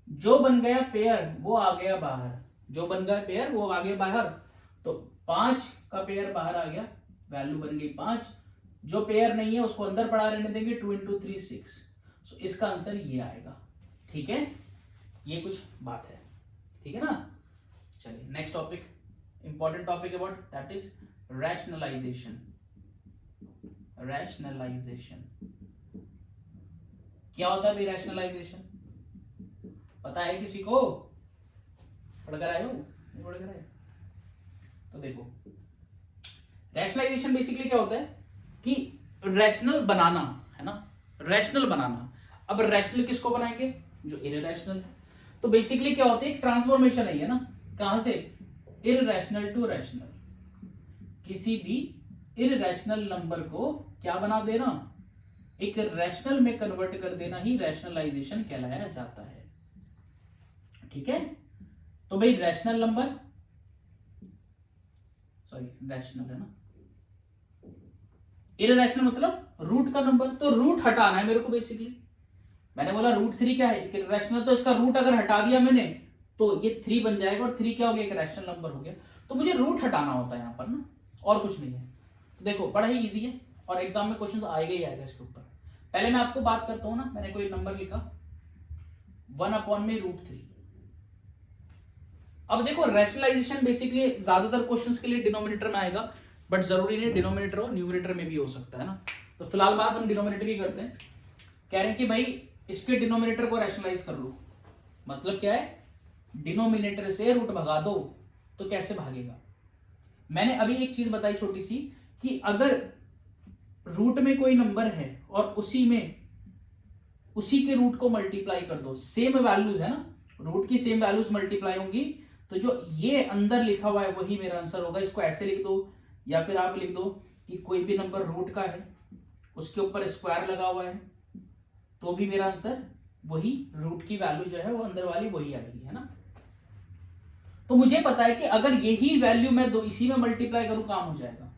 जो बन गया पेयर वो आ गया बाहर, जो बन गया पेयर वो आ गया बाहर, तो 5 का पेयर बाहर आ गया, वैल्यू बन गई 5। जो पेयर नहीं है उसको अंदर पड़ा रहने देंगे, 2 इंटू 3 6। सो इसका आंसर ये आएगा। ठीक है, ये कुछ बात है, ठीक है ना। चलिए next topic, important topic about that is rationalisation. Rationalisation क्या होता है भाई? रैशनलाइजेशन पता है किसी को? पढ़कर आए हो? नहीं पढ़कर आए? तो देखो रैशनलाइजेशन बेसिकली क्या होता है कि रैशनल बनाना, है ना, रैशनल बनाना। अब रैशनल किसको बनाएंगे? जो इररेशनल है। तो बेसिकली क्या होती है, ट्रांसफॉर्मेशन है ना, कहां से? Irrational to rational. किसी भी इररेशनल नंबर को क्या बना देना, एक रैशनल में कन्वर्ट कर देना ही रैशनलाइजेशन कहलाया जाता है। ठीक है, तो भाई रैशनल नंबर, सॉरी रैशनल है ना, इररेशनल मतलब रूट का नंबर, तो रूट हटाना है मेरे को बेसिकली। मैंने बोला √3 क्या है, रैशनल, तो इसका रूट अगर हटा दिया मैंने तो ये 3 बन जाएगा, और 3 क्या हो गया, एक रैशनल नंबर हो गया। तो मुझे रूट हटाना होता है यहाँ पर ना, और कुछ नहीं है। तो देखो बड़ा ही इजी है, और एग्जाम में क्वेश्चन आएगा ही आएगा इसके ऊपर। पहले मैं आपको बात करता हूं ना, मैंने कोई नंबर लिखा 1/√3। अब देखो रैशनलाइजेशन बेसिकली ज्यादातर क्वेश्चंस के लिए डिनोमिनेटर में आएगा, बट जरूरी नहीं डिनोमिनेटर हो, न्यूमरेटर में भी हो सकता है ना। तो फिलहाल बात हम डिनोमिनेटर की करते हैं। कह रहे हैं कि भाई इसके डिनोमिनेटर को रैशनलाइज कर लो, मतलब क्या है, डिनोमिनेटर से रूट भगा दो। तो कैसे भागेगा? मैंने अभी एक चीज बताई छोटी सी, कि अगर रूट में कोई नंबर है और उसी के रूट को मल्टीप्लाई कर दो, सेम वैल्यूज है ना, रूट की सेम वैल्यूज मल्टीप्लाई होंगी, तो जो ये अंदर लिखा हुआ है वही मेरा आंसर होगा। इसको ऐसे लिख दो, या फिर आप लिख दो कि कोई भी नंबर रूट का है, उसके ऊपर स्क्वायर लगा हुआ है, तो भी मेरा आंसर वही, रूट की वैल्यू जो है वो अंदर वाली वही आएगी, है ना। तो मुझे पता है कि अगर यही वैल्यू मैं दो इसी में मल्टीप्लाई करूं काम हो जाएगा।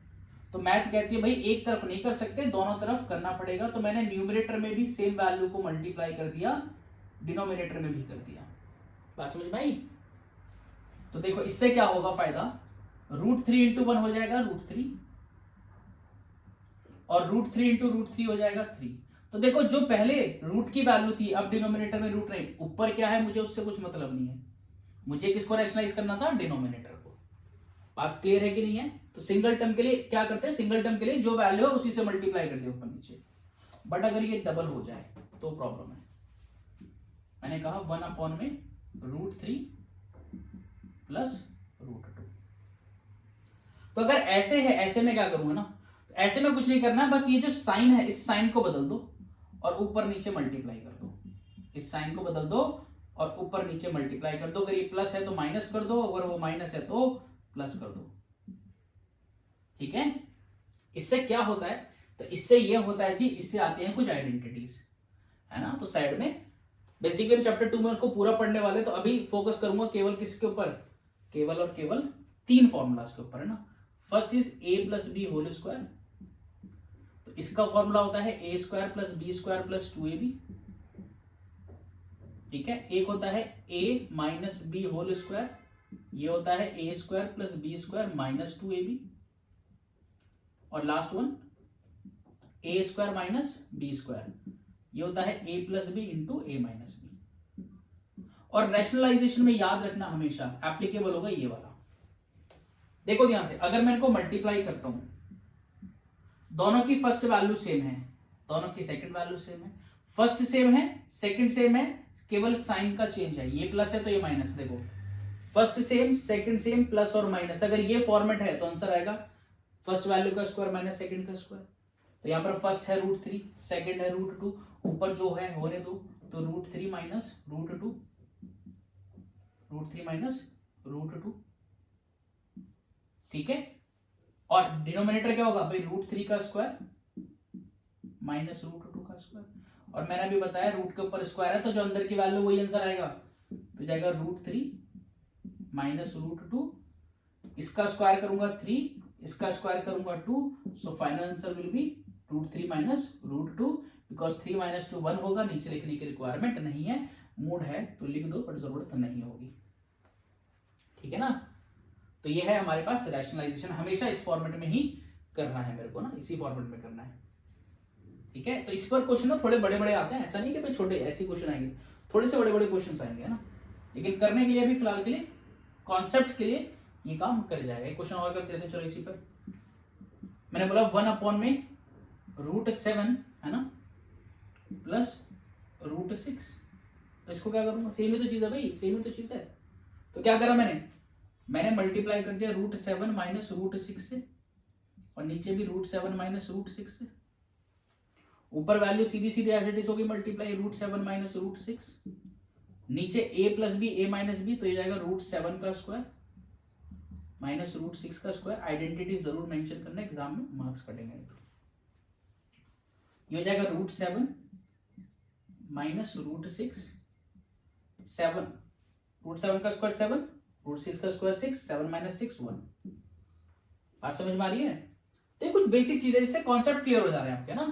तो मैथ कहती है भाई एक तरफ नहीं कर सकते, दोनों तरफ करना पड़ेगा। तो मैंने न्यूमरेटर में भी सेम वैल्यू को मल्टीप्लाई कर दिया, डिनोमिनेटर में भी कर दिया। बात समझ में आई? तो देखो इससे क्या होगा फायदा, √3 इंटू 1 हो जाएगा √3, और √3 इंटू √3 हो जाएगा 3। तो देखो जो पहले रूट की वैल्यू थी, अब डिनोमिनेटर में रूट नहीं, ऊपर क्या है मुझे उससे कुछ मतलब नहीं है, मुझे किसको रैशनलाइज करना था, डिनोमिनेटर को। बात क्लियर है कि नहीं है? तो सिंगल टर्म के लिए क्या करते हैं, सिंगल टर्म के लिए जो वैल्यू है उसी से मल्टीप्लाई कर दे ऊपर नीचे। बट अगर ये डबल हो जाए तो प्रॉब्लम है। मैंने कहा 1/√3 प्लस √2। तो अगर ऐसे है, ऐसे में क्या करूंगा ना, तो ऐसे में कुछ नहीं करना है, बस ये जो साइन है इस साइन को बदल दो और ऊपर नीचे मल्टीप्लाई कर दो। इस साइन को बदल दो और ऊपर नीचे मल्टीप्लाई कर दो। अगर ये प्लस है तो माइनस कर दो, अगर वो माइनस है तो प्लस कर दो। ठीक है, इससे क्या होता है, तो इससे ये होता है जी, इससे आते हैं कुछ आइडेंटिटीज, है ना। तो साइड में बेसिकली हम चैप्टर 2 में उसको पूरा पढ़ने वाले, तो अभी फोकस करूंगा केवल किसके ऊपर, केवल और केवल 3 फॉर्मूलाज के ऊपर, है ना। First is a+b²। तो इसका फॉर्मूला होता है a² + b² + 2ab। ठीक है, एक होता है a - b², ये होता है a² + b² - 2ab, और लास्ट वन a² - b², ये होता है a + b × a - b। और रैशनलाइजेशन में याद रखना हमेशा एप्लीकेबल होगा ये वाला। देखो ध्यान से, अगर मैं इनको मल्टीप्लाई करता हूं, दोनों की फर्स्ट वैल्यू सेम है, दोनों की सेकंड वैल्यू सेम है। फर्स्ट सेम है, सेकंड सेम है, केवल साइन का चेंज है, ये प्लस है तो ये माइनस। देखो first sem, second same, plus और माइनस, अगर ये फॉर्मेट है तो आंसर आएगा फर्स्ट वैल्यू का स्क्वायर माइनस सेकंड का स्क्वायर। तो यहाँ पर फर्स्ट है √3, सेकंड है √2, ऊपर जो है होने दो, तो √3 माइनस √2, √3 माइनस √2, ठीक है। और डिनोमिनेटर क्या होगा भाई, √3 का स्क्वायर माइनस √2 का स्क्वायर। और मैंने अभी बताया रूट के ऊपर स्क्वायर है तो जो अंदर की वैल्यू वही आंसर आएगा, तो जाएगा √3 माइनस √2, इसका स्क्वायर करूंगा 3, इसका स्क्वायर करूंगा 2, so final answer will be √3 minus √2, because 3 minus 2 1 होगा, नीचे लिखने की रिक्वायरमेंट नहीं है, मूड है तो लिख दो बट जरूरत नहीं होगी, ठीक है ना। तो ये है हमारे पास रैशनलाइजेशन, हमेशा इस फॉर्मेट में ही करना है मेरे को ना, इसी फॉर्मेट में करना है, ठीक है। तो इस पर क्वेश्चन ना थोड़े बड़े बड़े आते हैं, ऐसा नहीं कि भाई छोटे ऐसे क्वेश्चन आएंगे, थोड़े से बड़े बड़े क्वेश्चन आएंगे, है ना। लेकिन करने के लिए अभी फिलहाल के लिए कॉन्सेप्ट के लिए ये काम कर जाएगा। एक क्वेश्चन और कर देते हैं, चलो इसी पर। मैंने बोला 1 में √7 है ना प्लस √6, तो इसको क्या करूंगा, सेम ही तो चीज है भाई, सेम ही तो चीज है। तो क्या करा मैंने मल्टीप्लाई कर दिया √7 माइनस √6 से, और नीचे भी √7 माइनस √6 से, ऊपर वैल्यू सीधी सीधी एज इट इज होगी, मल्टीप्लाई √7 माइनस √6, नीचे a plus b a minus B, तो ये जाएगा √7 का स्क्वायर माइनस √6 का स्क्वायर। आइडेंटिटी जरूर मेंशन करना, एग्जाम में मार्क्स कटेंगे। तो ये हो जाएगा √7 माइनस √6, 7, √7 का स्क्वायर 7, √6 का स्क्वायर 6, 7 माइनस 6 1। बात समझ में आ रही है। तो ये कुछ बेसिक चीजें, जिससे कॉन्सेप्ट क्लियर हो जा रहे हैं आपके ना।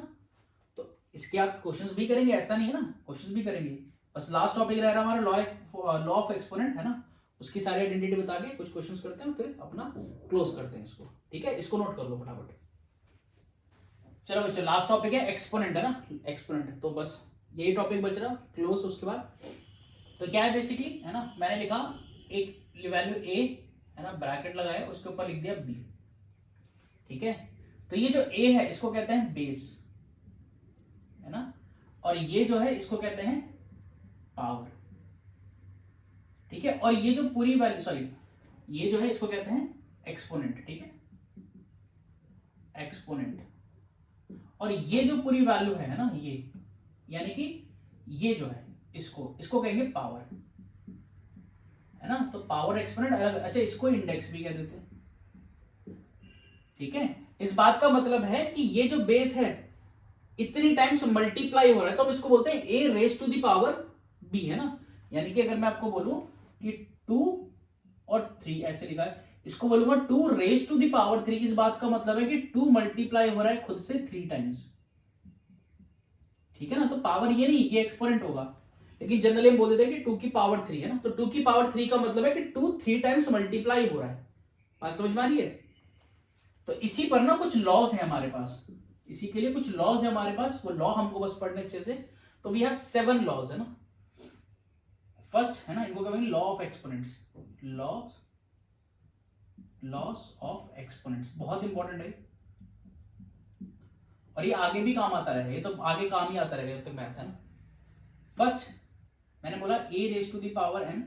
तो इसके आप क्वेश्चंस भी करेंगे, ऐसा नहीं है ना, क्वेश्चंस भी करेंगे। बस लास्ट टॉपिक रह रहा हमारा लॉ ऑफ एक्सपोनेंट, है ना, उसकी सारी आइडेंटिटी बता के कुछ क्वेश्चंस करते हैं, फिर अपना क्लोज करते हैं इसको, ठीक है। इसको नोट कर लो फटाफट। चलो बच्चों, लास्ट टॉपिक है एक्सपोनेंट, है ना, एक्सपोनेंट। तो बस यही टॉपिक बच रहा, क्लोज उसके बाद। तो क्या है बेसिकली, है ना, मैंने लिखा एक वैल्यू a, है ना, ब्रैकेट लगाया, उसके ऊपर लिख दिया b, ठीक है। तो ये जो a है इसको कहते हैं बेस, है ना, और ये जो है इसको कहते हैं पावर, ठीक है। और ये जो पूरी वैल्यू, सॉरी, ये जो है इसको कहते हैं एक्सपोनेंट, ठीक है, एक्सपोनेंट। और ये जो पूरी वैल्यू है ना, ये यानी कि ये जो है इसको कहेंगे पावर, है ना। तो पावर एक्सपोनेंट अलग, अच्छा इसको इंडेक्स भी कह देते हैं, ठीक है। इस बात का मतलब है कि ये जो बेस है इतनी टाइम्स मल्टीप्लाई हो रहा है, तो हम इसको बोलते हैं a raise to the power b, है ना। यानी कि अगर मैं आपको बोलूं कि 2 और 3 ऐसे लिखा है, इसको बोलूंगा 2 रेज टू द पावर 3, इस बात का मतलब है कि 2 मल्टीप्लाई हो रहा है खुद से 3 टाइम्स, ठीक है ना। तो पावर ये नहीं, ये एक्सपोनेंट होगा, लेकिन जनरली हम बोल देते हैं कि 2 की पावर 3, है ना। तो 2 की पावर 3 का मतलब है कि 2 3 टाइम्स मल्टीप्लाई हो रहा है। बात समझ में आ रही है। तो इसी पर ना कुछ लॉज है हमारे पास, इसी के लिए कुछ लॉज है हमारे पास, वो लॉ हमको बस पढ़ने अच्छे से। तो वी हैव 7 लॉज, है ना। फर्स्ट, है ना, इनको कहेंगे law of exponents, loss of exponents, बहुत इंपॉर्टेंट है, और ये आगे भी काम आता रहेगा, ये तो आगे काम ही आता रहेगा जब तक मैथ है ना। फर्स्ट मैंने बोला a raise to the power m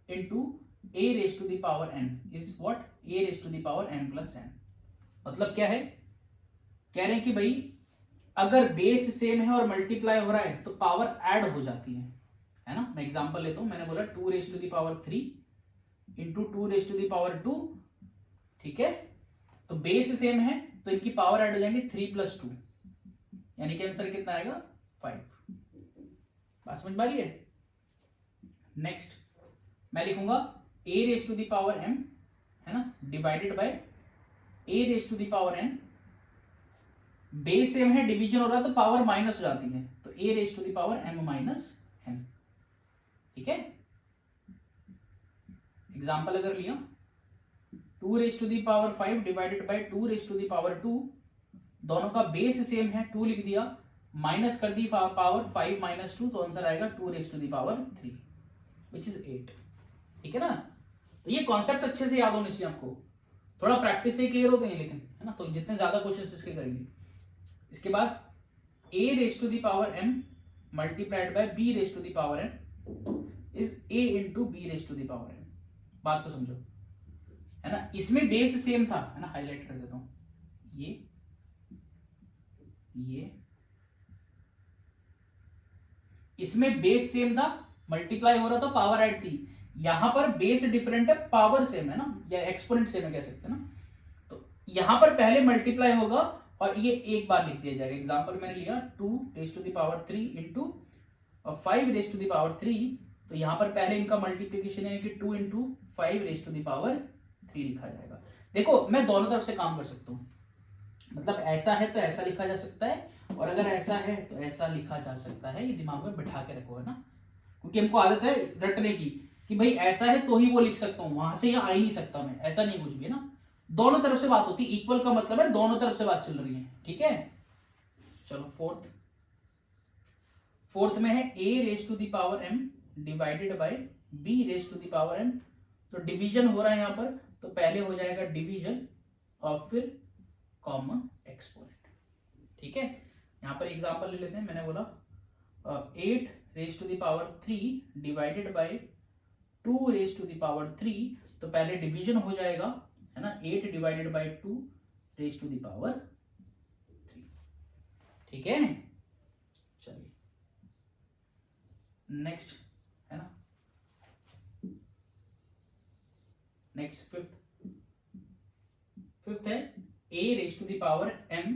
into a raise to the power n is what, a raise to the power m plus n। मतलब क्या है, कह रहे हैं कि भाई अगर बेस सेम है और मल्टीप्लाई हो रहा है तो पावर ऐड हो जाती है ना। मैं एग्जांपल लेता हूं, मैंने बोला 2 raise to the power 3 into 2 raise to the power 2, ठीक है। तो बेस सेम है तो इनकी पावर ऐड हो जाएंगे 3 प्लस 2, यानी कि आंसर कितना आएगा 5। बात समझ में आ रही है। नेक्स्ट मैं लिखूंगा a raise to the power m, है ना, divided by a raise to the power n। Base same है, डिवीजन हो रहा है तो पावर माइनस हो जाती है, तो a raise to the power m minus n, ठीक है। एग्जाम्पल अगर लिया 2 raise to the power 5 divided by 2 raise to the power 2, दोनों का बेस सेम है, 2 लिख दिया, माइनस कर दी पावर 5 माइनस 2, तो आंसर आएगा 2 raise to the power 3 which is 8, ठीक है ना। तो ये कॉन्सेप्ट अच्छे से याद होने चाहिए आपको, थोड़ा प्रैक्टिस से क्लियर होते हैं लेकिन, है ना। तो जितने ज्यादा क्वेश्चन इसके करेंगे। इसके बाद a raise to the power m multiplied by b raise to the power n is a into b raise to the power n। बात को समझो, है ना, इसमें बेस सेम था, है ना, हाईलाइट कर देता हूं, ये इसमें बेस सेम था, मल्टीप्लाई हो रहा था, पावर ऐड थी। यहां पर बेस डिफरेंट है, पावर सेम है ना, या एक्सपोनेंट सेम है कह सकते हैं ना। तो यहां पर पहले मल्टीप्लाई होगा और ये एक बार लिख दिया जाएगा। एग्जांपल मैंने लिया 2 raise to the power 3 into 5 raise to the power 3, तो यहां पर पहले इनका मल्टीप्लीकेशन है कि 2 into 5 raise to the power 3 लिखा जाएगा। देखो मैं दोनों तरफ से काम कर सकता हूं, मतलब ऐसा है तो ऐसा लिखा जा सकता है, और अगर ऐसा है तो ऐसा लिखा जा सकता है। ये दिमाग में बिठा के रखो, है ना, क्योंकि हमको आदत है रटने की कि भाई ऐसा है तो ही वो लिख सकता हूं, वहां से यहां आ ही नहीं सकता मैं, ऐसा नहीं कुछ भी, है ना। दोनों तरफ से बात होती है, इक्वल का मतलब है दोनों तरफ से बात चल रही है, ठीक है। चलो फोर्थ में है a raise to the power m divided by b raise to the power m। तो डिवीजन हो रहा है यहां पर, तो पहले हो जाएगा डिवीजन और फिर कॉमन एक्सपोनेंट, ठीक है। यहां पर एग्जांपल ले लेते हैं, मैंने बोला 8 raise to the power 3 divided by 2 raise to the power 3, तो पहले डिवीजन हो जाएगा, है ना, 8 divided by 2 raise to the power 3, ठीक है। चलिए नेक्स्ट, है ना, नेक्स्ट फिफ्थ है a raise to the power m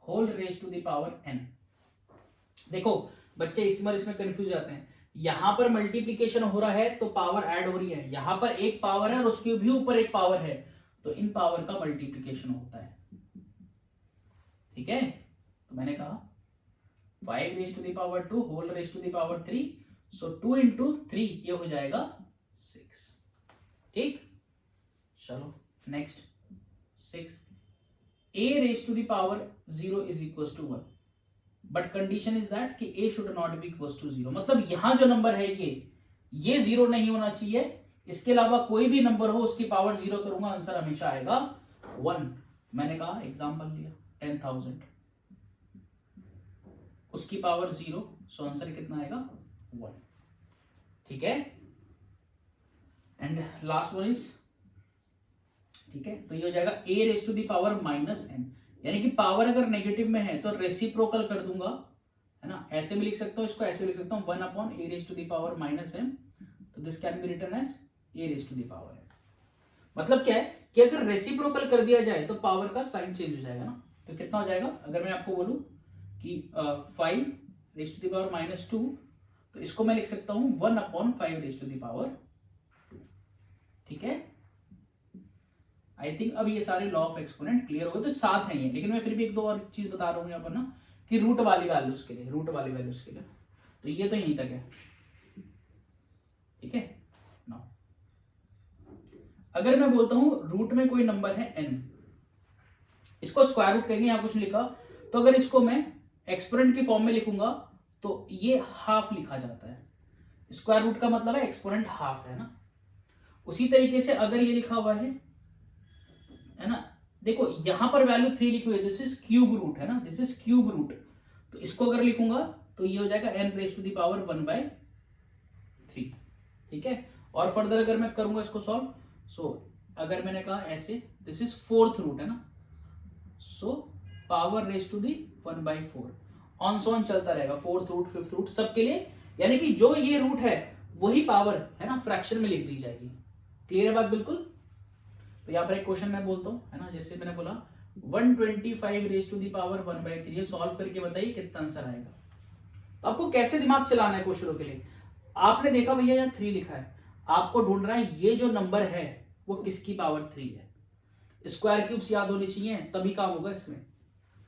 whole raise to the power n। देखो बच्चे इसमें कंफ्यूज जाते हैं, यहां पर मल्टीप्लीकेशन हो रहा है तो पावर ऐड हो रही है, यहां पर एक पावर है और उसके भी ऊपर एक पावर है, तो इन पावर का मल्टीप्लीकेशन होता है, ठीक है। तो मैंने कहा 5 raise to the power 2 whole raise to the power 3, so 2 into 3 ये हो जाएगा 6, ठीक। चलो next 6, a raise to the power 0 is equal to 1, but condition is that कि a should not be equal to 0। मतलब यहां जो नंबर है ये 0 नहीं होना चाहिए, इसके अलावा कोई भी नंबर हो उसकी पावर 0 करूंगा, आंसर हमेशा आएगा 1। मैंने कहा एग्जांपल लिया 10,000, उसकी पावर 0, सो आंसर कितना आएगा 1, ठीक है। एंड लास्ट वन इज, ठीक है, तो ये हो जाएगा a raise to the power minus m, यानी कि पावर अगर नेगेटिव में है तो रेसिप्रोकल कर दूंगा, है ना, ऐसे भी लिख सकता हूं इसको, ऐसे भी लिख सकता हूं 1 upon a raise to the power minus m, तो this can be written as a raise to the power m। मतलब क्या है कि अगर रेसिप्रोकल कर दिया जाए तो पावर का साइन चेंज हो जाएगा ना, तो कितना हो जाएगा, अगर मैं आपको बोलूं कि 5 raise to the power minus 2, तो इसको मैं लिख सकता हूं 1 upon 5 raise to the power 2, ठीक है। आई थिंक अब ये सारे लॉ ऑफ एक्सपोनेंट क्लियर हो गए, तो साथ है ये, लेकिन मैं फिर भी एक दो और चीज बता रहा हूँ यहाँ पर ना, कि रूट वाली वैल्यूज के लिए, तो ये तो यहीं तक है, ठीक है। नाउ अगर मैं बोलता हूं रूट में कोई नंबर है n, इसको स्क्वायर रूट कहेंगे, यहां कुछ लिखा, तो अगर इसको मैं एक्सपोनेंट की फॉर्म में लिखूंगा तो ये हाफ लिखा जाता है, स्क्वायर रूट का मतलब है एक्सपोनेंट हाफ, है ना। उसी तरीके से अगर ये लिखा हुआ है ना, देखो यहां पर वैल्यू 3 लिखी हुई है, दिस इज क्यूब रूट, है ना, दिस इज क्यूब रूट, तो इसको अगर लिखूंगा तो ये हो जाएगा n raise to the power 1/3, ठीक है। और फर्दर अगर मैं करूंगा इसको सॉल्व, सो अगर मैंने कहा ऐसे, दिस इज फोर्थ रूट, है ना, so power raise to the 1/4, on so on चलता रहेगा, फोर्थ रूट फिफ्थ रूट सबके लिए, यानी कि जो ये रूट है वही पावर, है ना, फ्रैक्शन में लिख दी जाएगी। क्लियर है बात बिल्कुल। तो यहाँ पर एक क्वेश्चन मैं बोलता हूँ, है ना, जैसे मैंने बोला 125 रेज टू दी पावर 1/3, ये सॉल्व करके बताइए कितना आंसर आएगा। तो आपको कैसे दिमाग चलाना है क्वेश्चनों के लिए, आपने देखा भैया यहाँ 3 लिखा है, आपको ढूंढना है ये जो नंबर है वो किसकी पावर 3 है, स्क्वायर क्यूब्स याद होने चाहिए तभी काम होगा इसमें।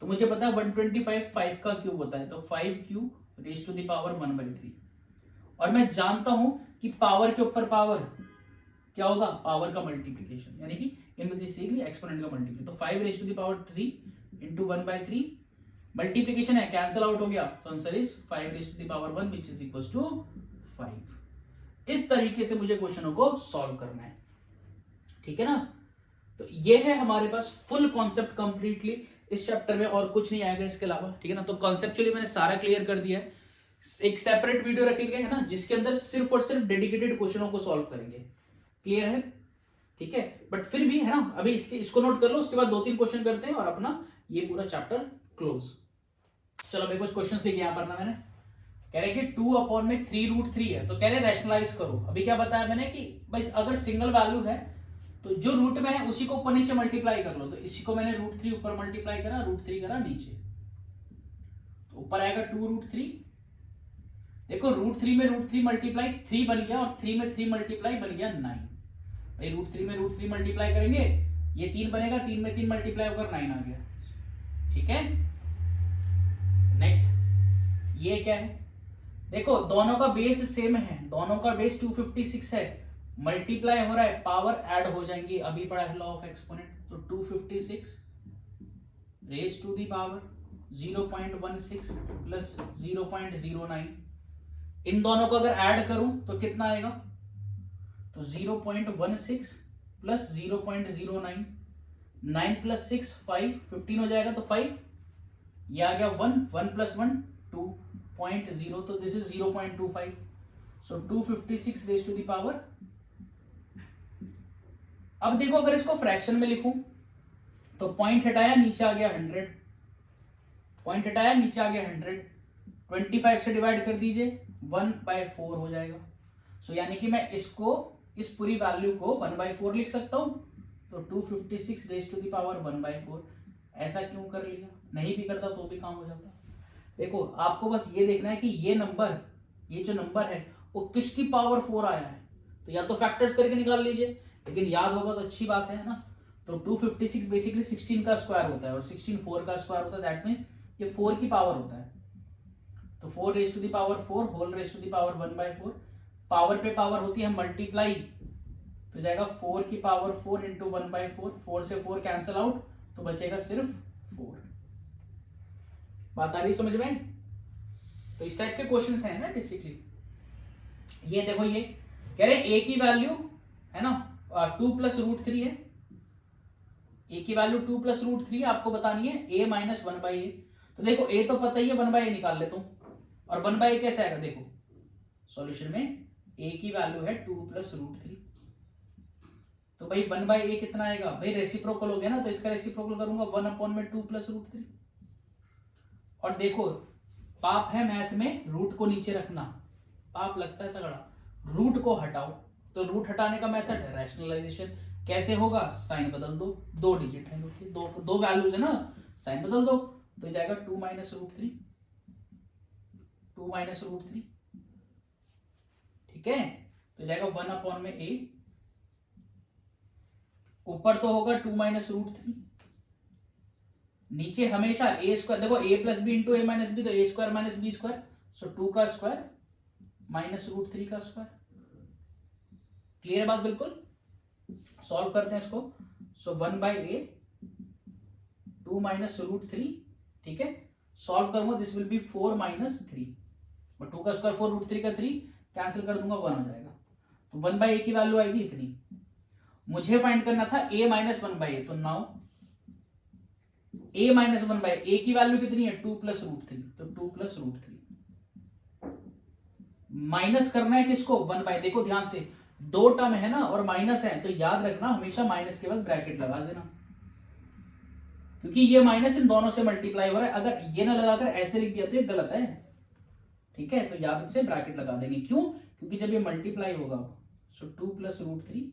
तो मुझे पता है 125 5 का क्यूब होता है, तो 5 cube raise to the power 1/3, और मैं जानता हूं कि पावर के ऊपर पावर क्या होगा, पावर का मल्टीप्लीकेशन, यानी कि इनमें बेसिकली एक्सपोनेंट का मल्टीप्लीकेशन, तो 5 raise to the power 3 into 1/3, multiplication है, कैंसिल आउट हो गया, तो answer is 5 raise to the power 1 which is equals to 5। इस तरीके से मुझे क्वेश्चनों को सॉल्व करना है, ठीक है ना। तो ये है हमारे पास फुल कॉन्सेप्ट कंप्लीटली इस चैप्टर में, और कुछ नहीं आएगा इसके अलावा, ठीक है ना। तो कॉन्सेप्चुअली मैंने सारा क्लियर कर दिया है। एक सेपरेट वीडियो रखेंगे, है ना, जिसके अंदर सिर्फ और सिर्फ डेडिकेटेड क्वेश्चनों को सॉल्व करेंगे। क्लियर है, ठीक है। बट फिर भी, है ना, अभी इसको नोट कर लो, उसके बाद 2-3 क्वेश्चन करते हैं और अपना ये पूरा चैप्टर क्लोज। चलो भाई कुछ क्वेश्चंस लिखे यहाँ पर ना मैंने। कह रहे कि 2/3√3 है, तो कह रहे रैशनलाइज करो। अभी क्या बताया मैंने कि भाई अगर सिंगल वैल्यू है तो जो रूट में है उसी को ऊपर नीचे मल्टीप्लाई कर लो। तो इसी को मैंने √3 ऊपर मल्टीप्लाई करा, √3 करा नीचे, तो ऊपर आएगा 2√3। देखो √3 में √3 मल्टीप्लाई 3 बन गया, और 3 में 3 मल्टीप्लाई बन गया 9। भाई √3 में √3 मल्टीप्लाई करेंगे, ये 3 बनेगा, 3 में 3 मल्टीप्लाई होकर 9 आ गया, ठीक है। नेक्स्ट ये क्या है, देखो दोनों का बेस सेम है, दोनों का बेस 256 है, मल्टीप्लाई हो रहा है, पावर ऐड हो जाएंगी, अभी पढ़ा है लॉ ऑफ एक्सपोनेंट। तो 256 raise to the power 0.16 plus 0.09, इन दोनों को अगर ऐड करूं तो कितना आएगा, तो 0.16 प्लस 0.09, 9 प्लस 6 5, 15 हो जाएगा, तो 5 ये आ गया 1 प्लस 1 2.0, तो this is 0.25। So 256 raise to the power. अब देखो अगर इसको फ्रैक्शन में लिखूं तो पॉइंट हटाया नीचे आ गया 100, पॉइंट हटाया नीचे आ गया 100, 25 से डिवाइड कर दीजिए 1/4 हो जाएगा। सो यानी कि मैं इसको, इस पूरी वैल्यू को 1/4 लिख सकता हूं। तो 256 रेज टू द पावर 1/4। ऐसा क्यों कर लिया, नहीं भी करता तो भी काम हो जाता। देखो आपको बस ये देखना है कि ये नंबर, ये जो नंबर है वो किसकी पावर 4 आया है, तो या तो फैक्टर्स करके निकाल लीजिए, लेकिन याद होगा तो अच्छी बात है ना। तो 256 बेसिकली 16 का स्क्वायर होता है, और 16 4 का स्क्वायर होता है, दैट मींस ये 4 की पावर होता है। तो 4 raise to the power 4 whole raise to the power 1/4, power पे पावर होती है मल्टीप्लाई, तो जाएगा 4 की पावर 4 इंटू 1/4, 4 से 4 कैंसिल आउट, तो बचेगा सिर्फ 4। बात आ रही समझ में। तो इस टाइप के क्वेश्चंस हैं ना बेसिकली। ये देखो ये कह रहे a की वैल्यू है ना 2 प्लस √3 है, a की वैल्यू 2 प्लस √3 आपको बतानी है a माइनस 1/a। तो देखो a तो पता ही है, 1/a निकाल लेता हूं, और 1/a कैसे आएगा, देखो सॉल्यूशन में a की वैल्यू है 2 प्लस √3, तो भाई 1/a कितना आएगा, भाई रेसिप्रोकल हो गया ना, तो इसका रेसिप्रोकल करूंगा 1/2 प्लस √3। और देखो पाप है मैथ में रूट को नीचे रखना, पाप लगता है तगड़ा। रूट को हटाओ, तो रूट हटाने का मेथड है रैशनलाइजेशन। कैसे होगा, साइन बदल दो, 2 डिजिट है, दो वैल्यूज है ना, साइन बदल दो, तो जाएगा 2 माइनस √3, 2 माइनस √3, ठीक है। तो जाएगा 1/a, ऊपर तो होगा 2 माइनस √3, नीचे हमेशा a स्क्वायर, देखो a plus B into a minus B, तो a square minus B square, so 2 का स्क्वायर माइनस √3 का स्क्वायर। क्लियर बात बिल्कुल। सॉल्व करते हैं इसको। सो 1/a 2 माइनस √3, ठीक है। सॉल्व करूंगा, this will B 4 minus 3, but 2 का स्क्वायर 4, √3 का 3 कैंसिल कर दूंगा, 1 हो जाएगा। तो 1/a की वैल्यू आएगी इतनी। मुझे फाइंड करना था a माइनस 1/a, तो नाउ a माइनस 1/a की वैल्यू कितनी है 2 प्लस √3, तो 2 प्लस √3 माइनस करना है किसको, 1/, देखो ध्यान से 2 टर्म है ना और माइनस है, तो याद रखना हमेशा माइनस के बाद ब्रैकेट लगा देना, क्योंकि ये माइनस इन दोनों से मल्टीप्लाई हो रहा है। अगर ये ना लगाकर ऐसे लिख दिया तो ये गलत है, ठीक है। तो याद से ब्रैकेट लगा देंगे, क्यों, क्योंकि जब ये मल्टीप्लाई होगा, सो 2 प्लस √3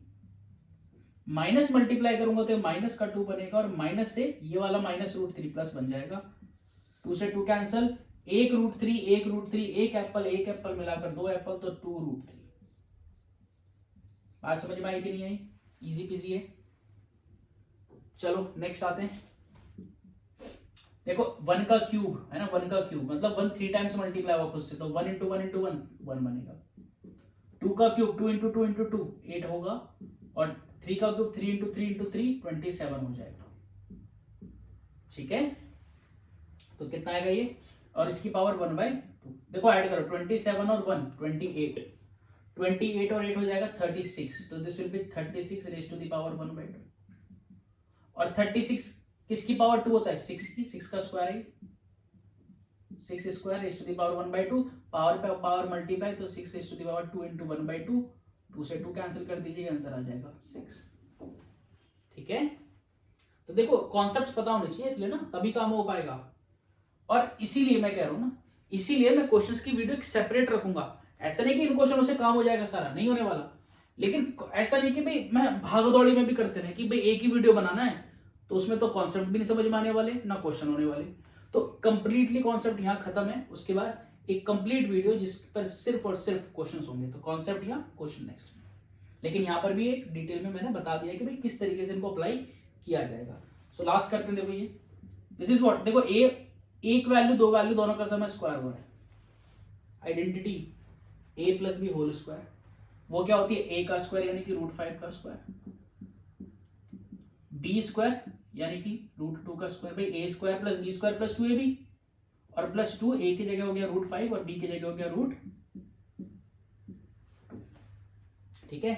माइनस मल्टीप्लाई करूंगा तो माइनस का 2 बनेगा, और माइनस से ये वाला माइनस √3 प्लस बन जाएगा, 2 से 2 कैंसिल, 1 √3 1 √3, एक एप्पल मिलाकर 2 एप्पल, तो 2 √3। बात समझ में आई कि नहीं आई, इजी पीजी है। चलो नेक्स्ट आते हैं। देखो 1 का क्यूब है ना, 1 का क्यूब मतलब 1 3 टाइम्स मल्टीप्लाई हुआ खुद से, तो 1 इंटू 1 इंटू 1 1 बनेगा। 2 का क्यूब 2 इंटू 2 इंटू 2 8 होगा, और 3 का क्यूब 3 इंटू 3 इंटू 3 27 हो जाएगा, ठीक है। तो कितना आएगा ये, और इसकी पावर 1/2। देखो ऐड करो 27 और 1 28, 28 और 8 हो जाएगा 36, तो this will be 36 raise to the power 1/2। और 36 किसकी पावर 2 होता है? 6 की, 6 का स्क्वायर है 6 square raise to the power 1/2, power पे पावर मल्टीप्लाई, तो 6 raise to the power 2 into 1/2, 2 से 2 कैंसिल कर दीजिए, आंसर आ जाएगा 6। ठीक है, तो देखो कॉन्सेप्ट्स पता होने चाहिए, इसलिए ना तभी काम हो पाएगा। और इसीलिए मैं कह रहा हूं ना, इसीलिए मैं क्वेश्चंस की वीडियो एक सेपरेट रखूंगा। ऐसा नहीं कि इन क्वेश्चनों से काम हो जाएगा सारा, नहीं होने वाला। लेकिन ऐसा नहीं कि भाई मैं भागदौड़ी में भी करते रहे कि भाई एक ही वीडियो बनाना है, तो उसमें तो कॉन्सेप्ट भी नहीं समझ में आने वाले, ना क्वेश्चन होने वाले। तो कंप्लीटली कॉन्सेप्ट यहाँ खत्म है, उसके बाद एक कंप्लीट वीडियो जिस पर सिर्फ और सिर्फ क्वेश्चंस होंगे। तो कॉन्सेप्ट या क्वेश्चन नेक्स्ट। लेकिन यहाँ पर भी एक डिटेल में मैंने बता दिया कि भाई किस तरीके से इनको अप्लाई किया जाएगा। सो लास्ट करते हैं, देखो ये दिस इज व्हाट, देखो ए एक वैल्यू दो वैल्यू दोनों का समय स्क्वायर हो रहा है, identity a plus b whole square, वो क्या होती है? a का स्क्वायर यानी कि √5 का स्क्वायर, b स्क्वायर यानी कि √2 का स्क्वायर। भाई a square plus b square plus 2ab, और प्लस 2 a की जगह हो गया √5 और b की जगह हो गया √2। ठीक है,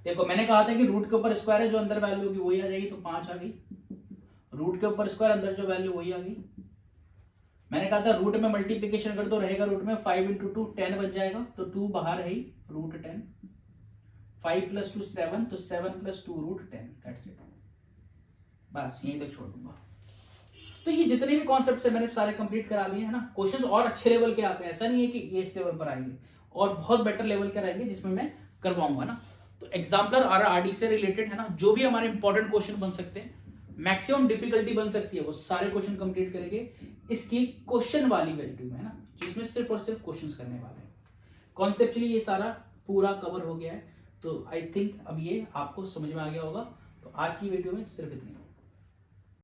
देखो मैंने कहा था कि रूट के ऊपर स्क्वायर है, जो अंदर वैल्यू होगी वही आ जाएगी, तो 5 आ गई। रूट के ऊपर स्क्वायर, अंदर जो वैल्यू वही आ गई। मैंने कहा था रूट में मल्टीप्लिकेशन कर दो, रहेगा रूट में 5 इंटू 2 10 बच जाएगा, तो 2 बाहर है ही √10, 5 प्लस 2 7, तो 7 प्लस 2 √10, दैट्स इट। बस यहीं तक छोड़ दूंगा। तो ये जितने भी कॉन्सेप्ट्स है मैंने सारे कंप्लीट करा दिए हैं ना। क्वेश्चंस और अच्छे लेवल के आते हैं, ऐसा नहीं है कि ये इस लेवल पर आएंगे, और बहुत बेटर लेवल के रहेंगे जिसमें मैं करवाऊंगा ना। तो एग्जाम्पलर और आरडी से रिलेटेड है ना, जो भी हमारे इंपॉर्टेंट क्वेश्चन बन सकते हैं, मैक्सिमम डिफिकल्टी बन सकती है, वो सारे क्वेश्चन कंप्लीट करेंगे इसकी क्वेश्चन वाली वीडियो में, है ना, जिसमें सिर्फ और सिर्फ क्वेश्चंस करने वाले हैं। कॉन्सेप्चुअली ये सारा पूरा कवर हो गया है, तो आई थिंक अब ये आपको समझ में आ गया होगा। तो आज की वीडियो में सिर्फ इतनी।